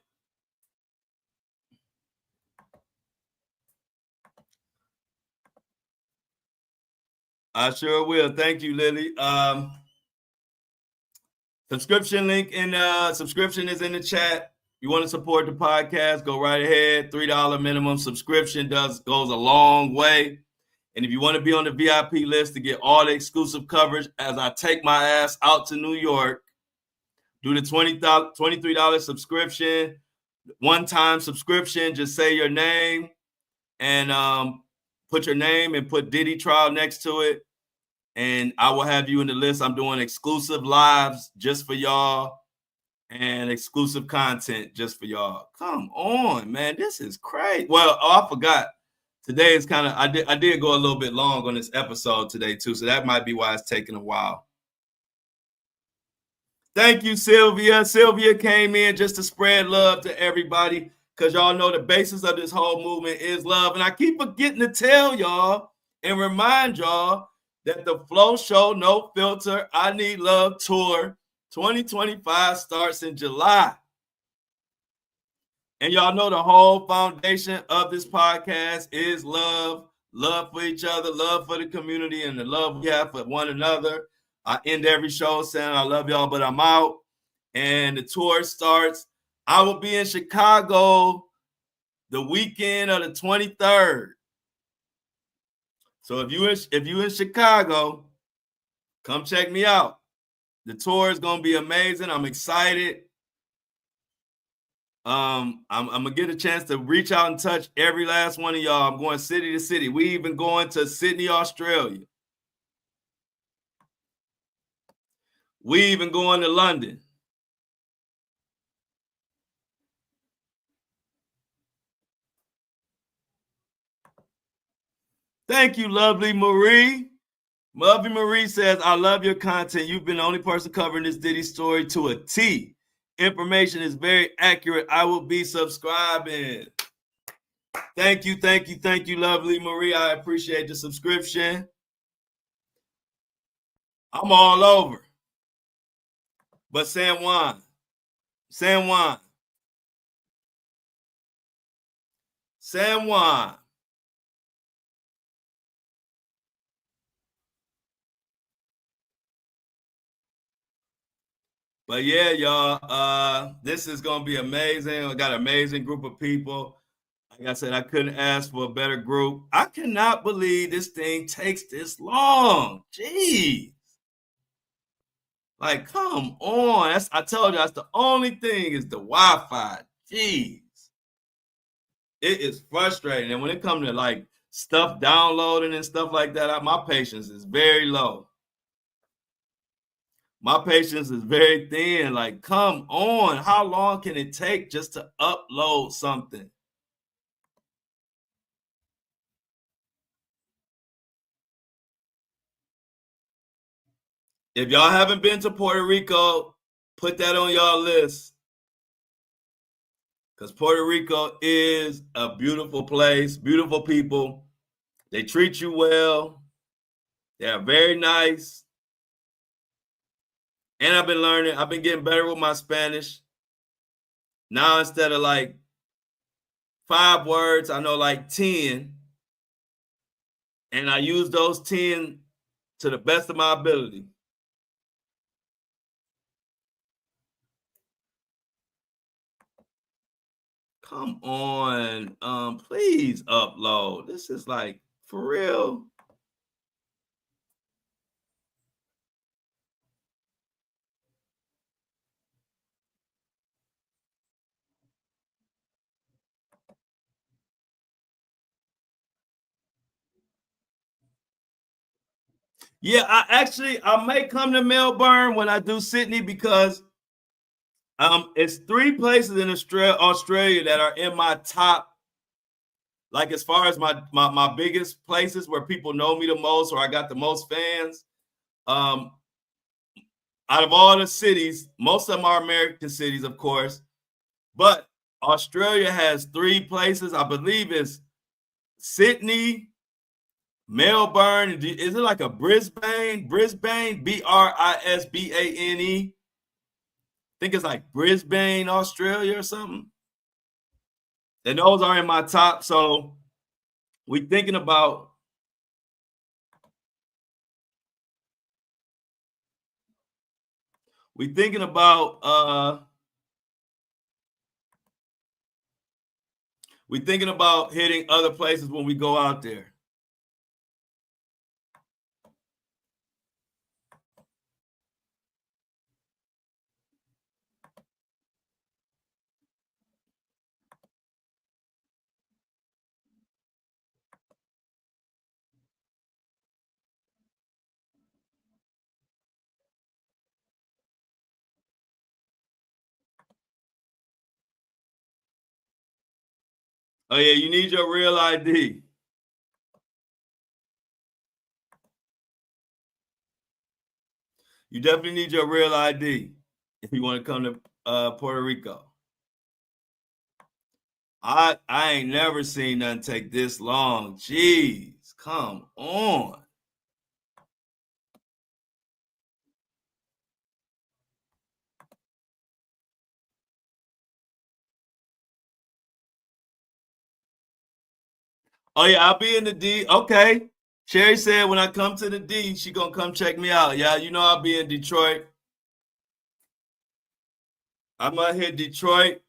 I sure will. Thank you, Lily. Subscription link in subscription is in the chat. You want to support the podcast, go right ahead. $3 minimum subscription goes a long way. And if you want to be on the VIP list to get all the exclusive coverage as I take my ass out to New York, do the $23 subscription, one-time subscription. Just say your name and put your name and put Diddy Trial next to it. And I will have you in the list. I'm doing exclusive lives just for y'all and exclusive content just for y'all. Come on, man. This is crazy. Well, I forgot. Today is kind of, I did go a little bit long on this episode today too. So that might be why it's taking a while. Thank you, Sylvia. Sylvia came in just to spread love to everybody because y'all know the basis of this whole movement is love. And I keep forgetting to tell y'all and remind y'all that the Flow Show No Filter I Need Love Tour 2025 starts in July. And y'all know the whole foundation of this podcast is love. Love for each other, love for the community, and the love we have for one another. I end every show saying I love y'all, but I'm out. And the tour starts. I will be in Chicago the weekend of the 23rd. So if you in Chicago, come check me out. The tour is gonna be amazing. I'm excited. I'm gonna get a chance to reach out and touch every last one of y'all. I'm going city to city. We even going to Sydney, Australia. We even going to London. Thank you, lovely Marie. Lovely Marie says, I love your content. You've been the only person covering this Diddy story to a T. Information is very accurate. I will be subscribing. Thank you, thank you, thank you, lovely Marie. I appreciate the subscription. I'm all over. But San Juan. But yeah, y'all, this is gonna be amazing. I got an amazing group of people. Like I said, I couldn't ask for a better group. I cannot believe this thing takes this long. Jeez. Like, come on. I told you, that's the only thing is the Wi-Fi. Jeez. It is frustrating. And when it comes to like stuff downloading and stuff like that, my patience is very low. My patience is very thin. Like, come on. How long can it take just to upload something? If y'all haven't been to Puerto Rico, put that on y'all list. Because Puerto Rico is a beautiful place, beautiful people. They treat you well. They're very nice. And I've been getting better with my Spanish. Now, instead of like 5 words, I know like 10. And I use those 10 to the best of my ability. Come on. Please upload. This is like, for real. Yeah, I may come to Melbourne when I do Sydney, because it's 3 places in Australia that are in my top, like as far as my biggest places where people know me the most, or I got the most fans. Out of all the cities, most of them are American cities, of course, but Australia has 3 places. I believe it's Sydney, Melbourne. Is it like a Brisbane? Brisbane, Brisbane. I think it's like Brisbane, Australia or something. And those are in my top. So we're thinking about hitting other places when we go out there. Oh yeah, you need your real ID. You definitely need your real ID if you want to come to Puerto Rico. I ain't never seen nothing take this long. Jeez, come on. Oh yeah, I'll be in the D. Okay. Sherry said when I come to the D, she gonna come check me out. Yeah, you know I'll be in Detroit. I'm gonna hit Detroit.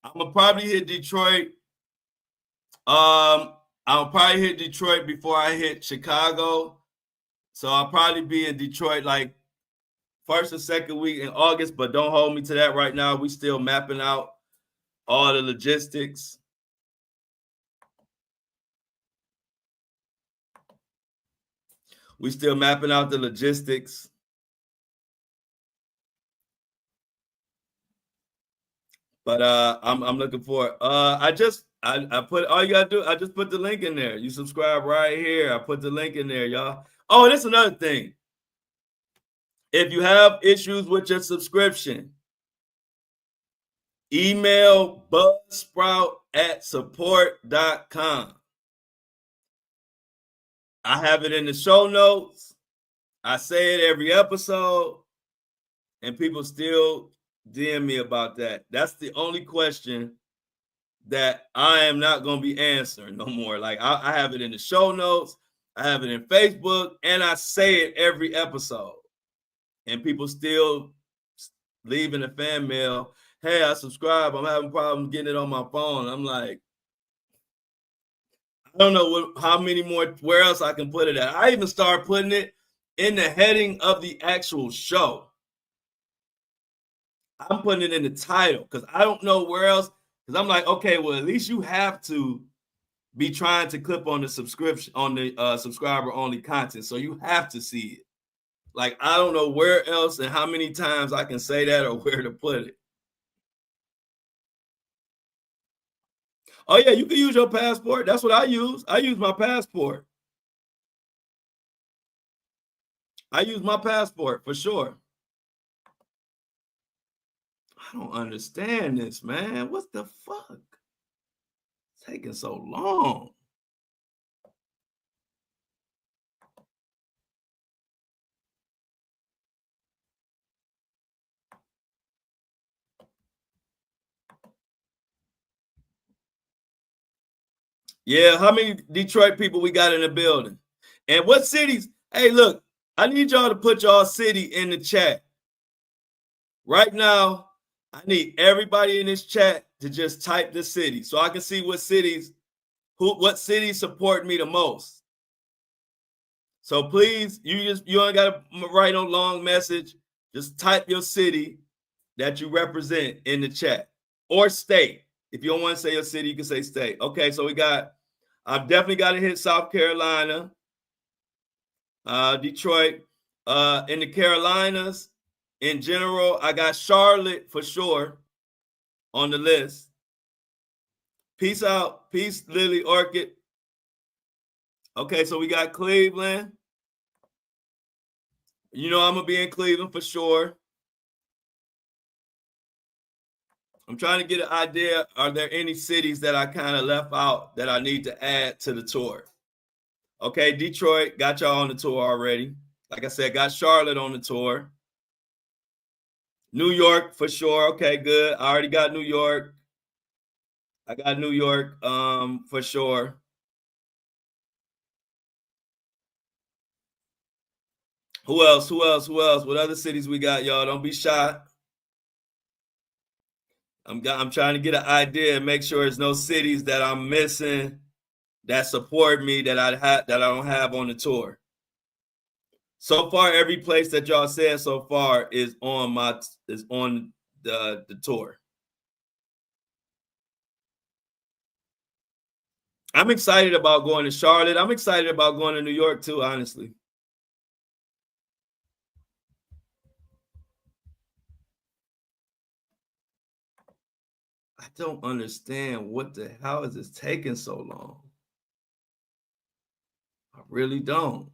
I'm gonna probably hit Detroit. I'll probably hit Detroit before I hit Chicago. So I'll probably be in Detroit like first or second week in August, but don't hold me to that right now. We still mapping out all the logistics. We still mapping out the logistics. But I'm looking for it. I put, all you gotta do, I just put the link in there. You subscribe right here. I put the link in there, y'all. Oh, and that's another thing. If you have issues with your subscription, email buzzsprout@support.com. I have it in the show notes. I say it every episode, and people still DM me about that. That's the only question that I am not going to be answering no more. Like I have it in the show notes, I have it in Facebook, and I say it every episode. And people still leaving the fan mail. Hey, I subscribe. I'm having problems getting it on my phone. I'm like, I don't know how many more, where else I can put it at. I even start putting it in the heading of the actual show. I'm putting it in the title because I don't know where else. Because I'm like, okay, well, at least you have to be trying to clip on the subscription, on the subscriber only content. So you have to see it. Like, I don't know where else and how many times I can say that or where to put it. Oh, yeah, you can use your passport. That's what I use. I use my passport. I use my passport for sure. I don't understand this, man. What the fuck? It's taking so long. Yeah, how many Detroit people we got in the building? And what cities? Hey, look, I need y'all to put y'all city in the chat. Right now, I need everybody in this chat to just type the city so I can see what cities support me the most. So please, you ain't got to write a long message. Just type your city that you represent in the chat, or state. If you don't want to say your city, you can say state. Okay, so I've definitely got to hit South Carolina, Detroit, in the Carolinas. In general, I got Charlotte for sure on the list. Peace out. Peace, Lily Orchid. Okay, so we got Cleveland. You know I'm going to be in Cleveland for sure. I'm trying to get an idea. Are there any cities that I kind of left out that I need to add to the tour? Okay, Detroit, got y'all on the tour already. Like I said, got Charlotte on the tour. New York for sure. Okay, good. I already got New York. I got New York for sure. Who else? What other cities we got, y'all? Don't be shy. I'm trying to get an idea and make sure there's no cities that I'm missing that support me that I don't have on the tour. So far, every place that y'all said so far is on the tour. I'm excited about going to Charlotte. I'm excited about going to New York too, honestly. I don't understand what the hell is this taking so long. I really don't.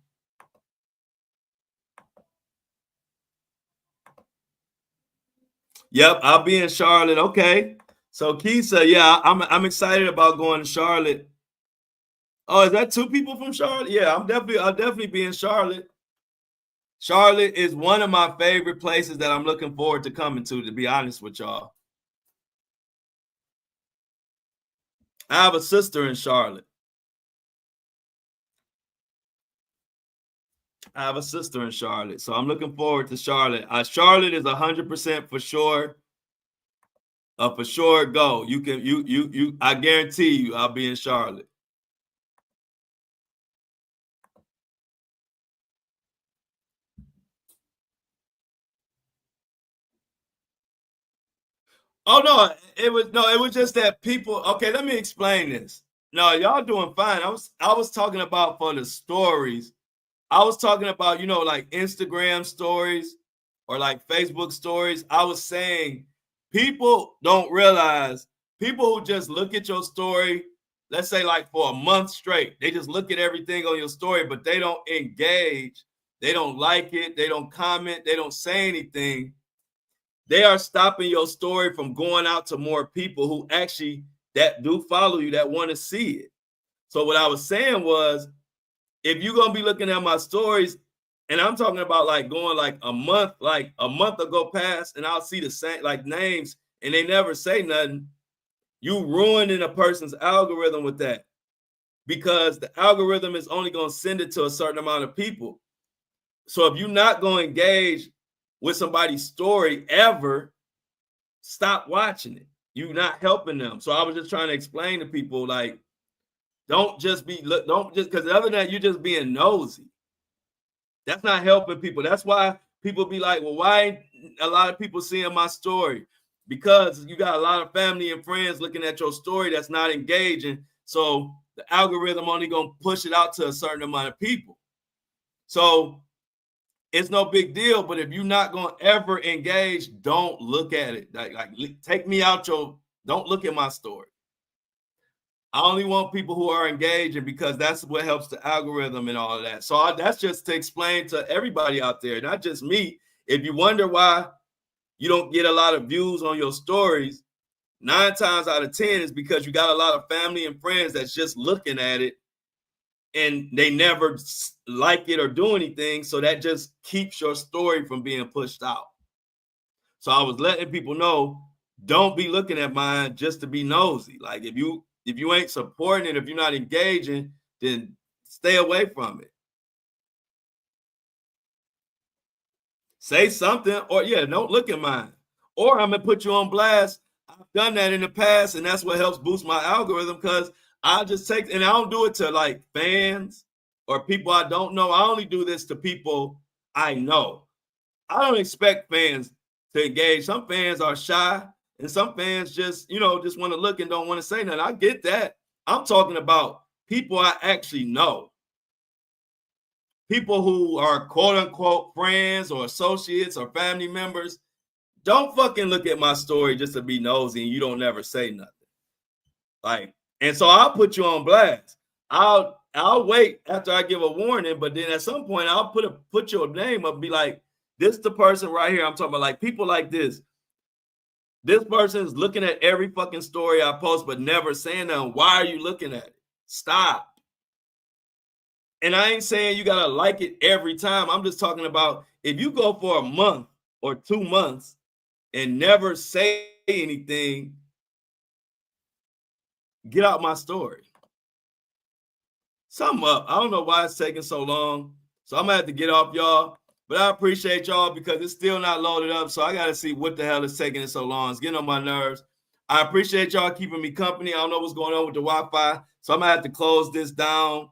Yep, I'll be in Charlotte. Okay. So Keisha, yeah, I'm excited about going to Charlotte. Oh, is that two people from Charlotte? Yeah, I'll definitely be in Charlotte. Charlotte is one of my favorite places that I'm looking forward to coming to be honest with y'all. I have a sister in Charlotte. So I'm looking forward to Charlotte. Charlotte is 100% for sure. For sure go. I guarantee you I'll be in Charlotte. Oh no, it was just that people. Okay, let me explain this. No, y'all doing fine. I was talking about for the stories. I was talking about, like Instagram stories or like Facebook stories. I was saying people don't realize, people who just look at your story, let's say like for a month straight, they just look at everything on your story, but they don't engage. They don't like it. They don't comment. They don't say anything. They are stopping your story from going out to more people who actually that do follow you, that want to see it. So what I was saying was, if you're gonna be looking at my stories, and I'm talking about like going like a month ago past, and I'll see the same like names, and they never say nothing, you ruining a person's algorithm with that, because the algorithm is only gonna send it to a certain amount of people. So if you're not gonna engage with somebody's story ever, stop watching it. You're not helping them. So I was just trying to explain to people, like, don't just because other than that, you're just being nosy. That's not helping people. That's why people be like, well, why ain't a lot of people seeing my story? Because you got a lot of family and friends looking at your story that's not engaging. So the algorithm only gonna push it out to a certain amount of people. So it's no big deal. But if you're not gonna ever engage, don't look at it. Like take me out your. Don't look at my story. I only want people who are engaging because that's what helps the algorithm and all of that. So that's just to explain to everybody out there, not just me. If you wonder why you don't get a lot of views on your stories, 9 times out of 10 is because you got a lot of family and friends that's just looking at it and they never like it or do anything. So that just keeps your story from being pushed out. So I was letting people know, don't be looking at mine just to be nosy. Like if you ain't supporting it, if you're not engaging, then stay away from it. Say something, or don't look at mine. Or I'm gonna put you on blast. I've done that in the past, and that's what helps boost my algorithm because I just take, and I don't do it to like fans or people I don't know. I only do this to people I know. I don't expect fans to engage. Some fans are shy, and some fans just want to look and don't want to say nothing. I get that. I'm talking about people I actually know. People who are quote unquote friends or associates or family members. Don't fucking look at my story just to be nosy and you don't never say nothing. Like, and so I'll put you on blast. I'll wait after I give a warning, but then at some point I'll put your name up and be like, this is the person right here. I'm talking about like people like this. This person is looking at every fucking story I post, but never saying nothing. Why are you looking at it? Stop. And I ain't saying you gotta like it every time. I'm just talking about if you go for a month or 2 months and never say anything, get out my story. Something up. I don't know why it's taking so long. So I'm gonna have to get off y'all. But I appreciate y'all because it's still not loaded up. So I gotta see what the hell is taking it so long. It's getting on my nerves. I appreciate y'all keeping me company. I don't know what's going on with the Wi-Fi. So I'm gonna have to close this down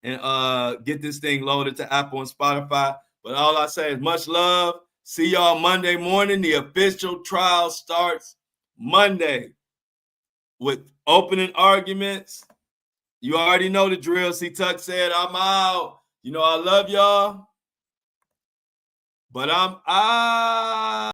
and get this thing loaded to Apple and Spotify. But all I say is much love. See y'all Monday morning. The official trial starts Monday with opening arguments. You already know the drill. C Tuck said, I'm out. I love y'all, but I'm out.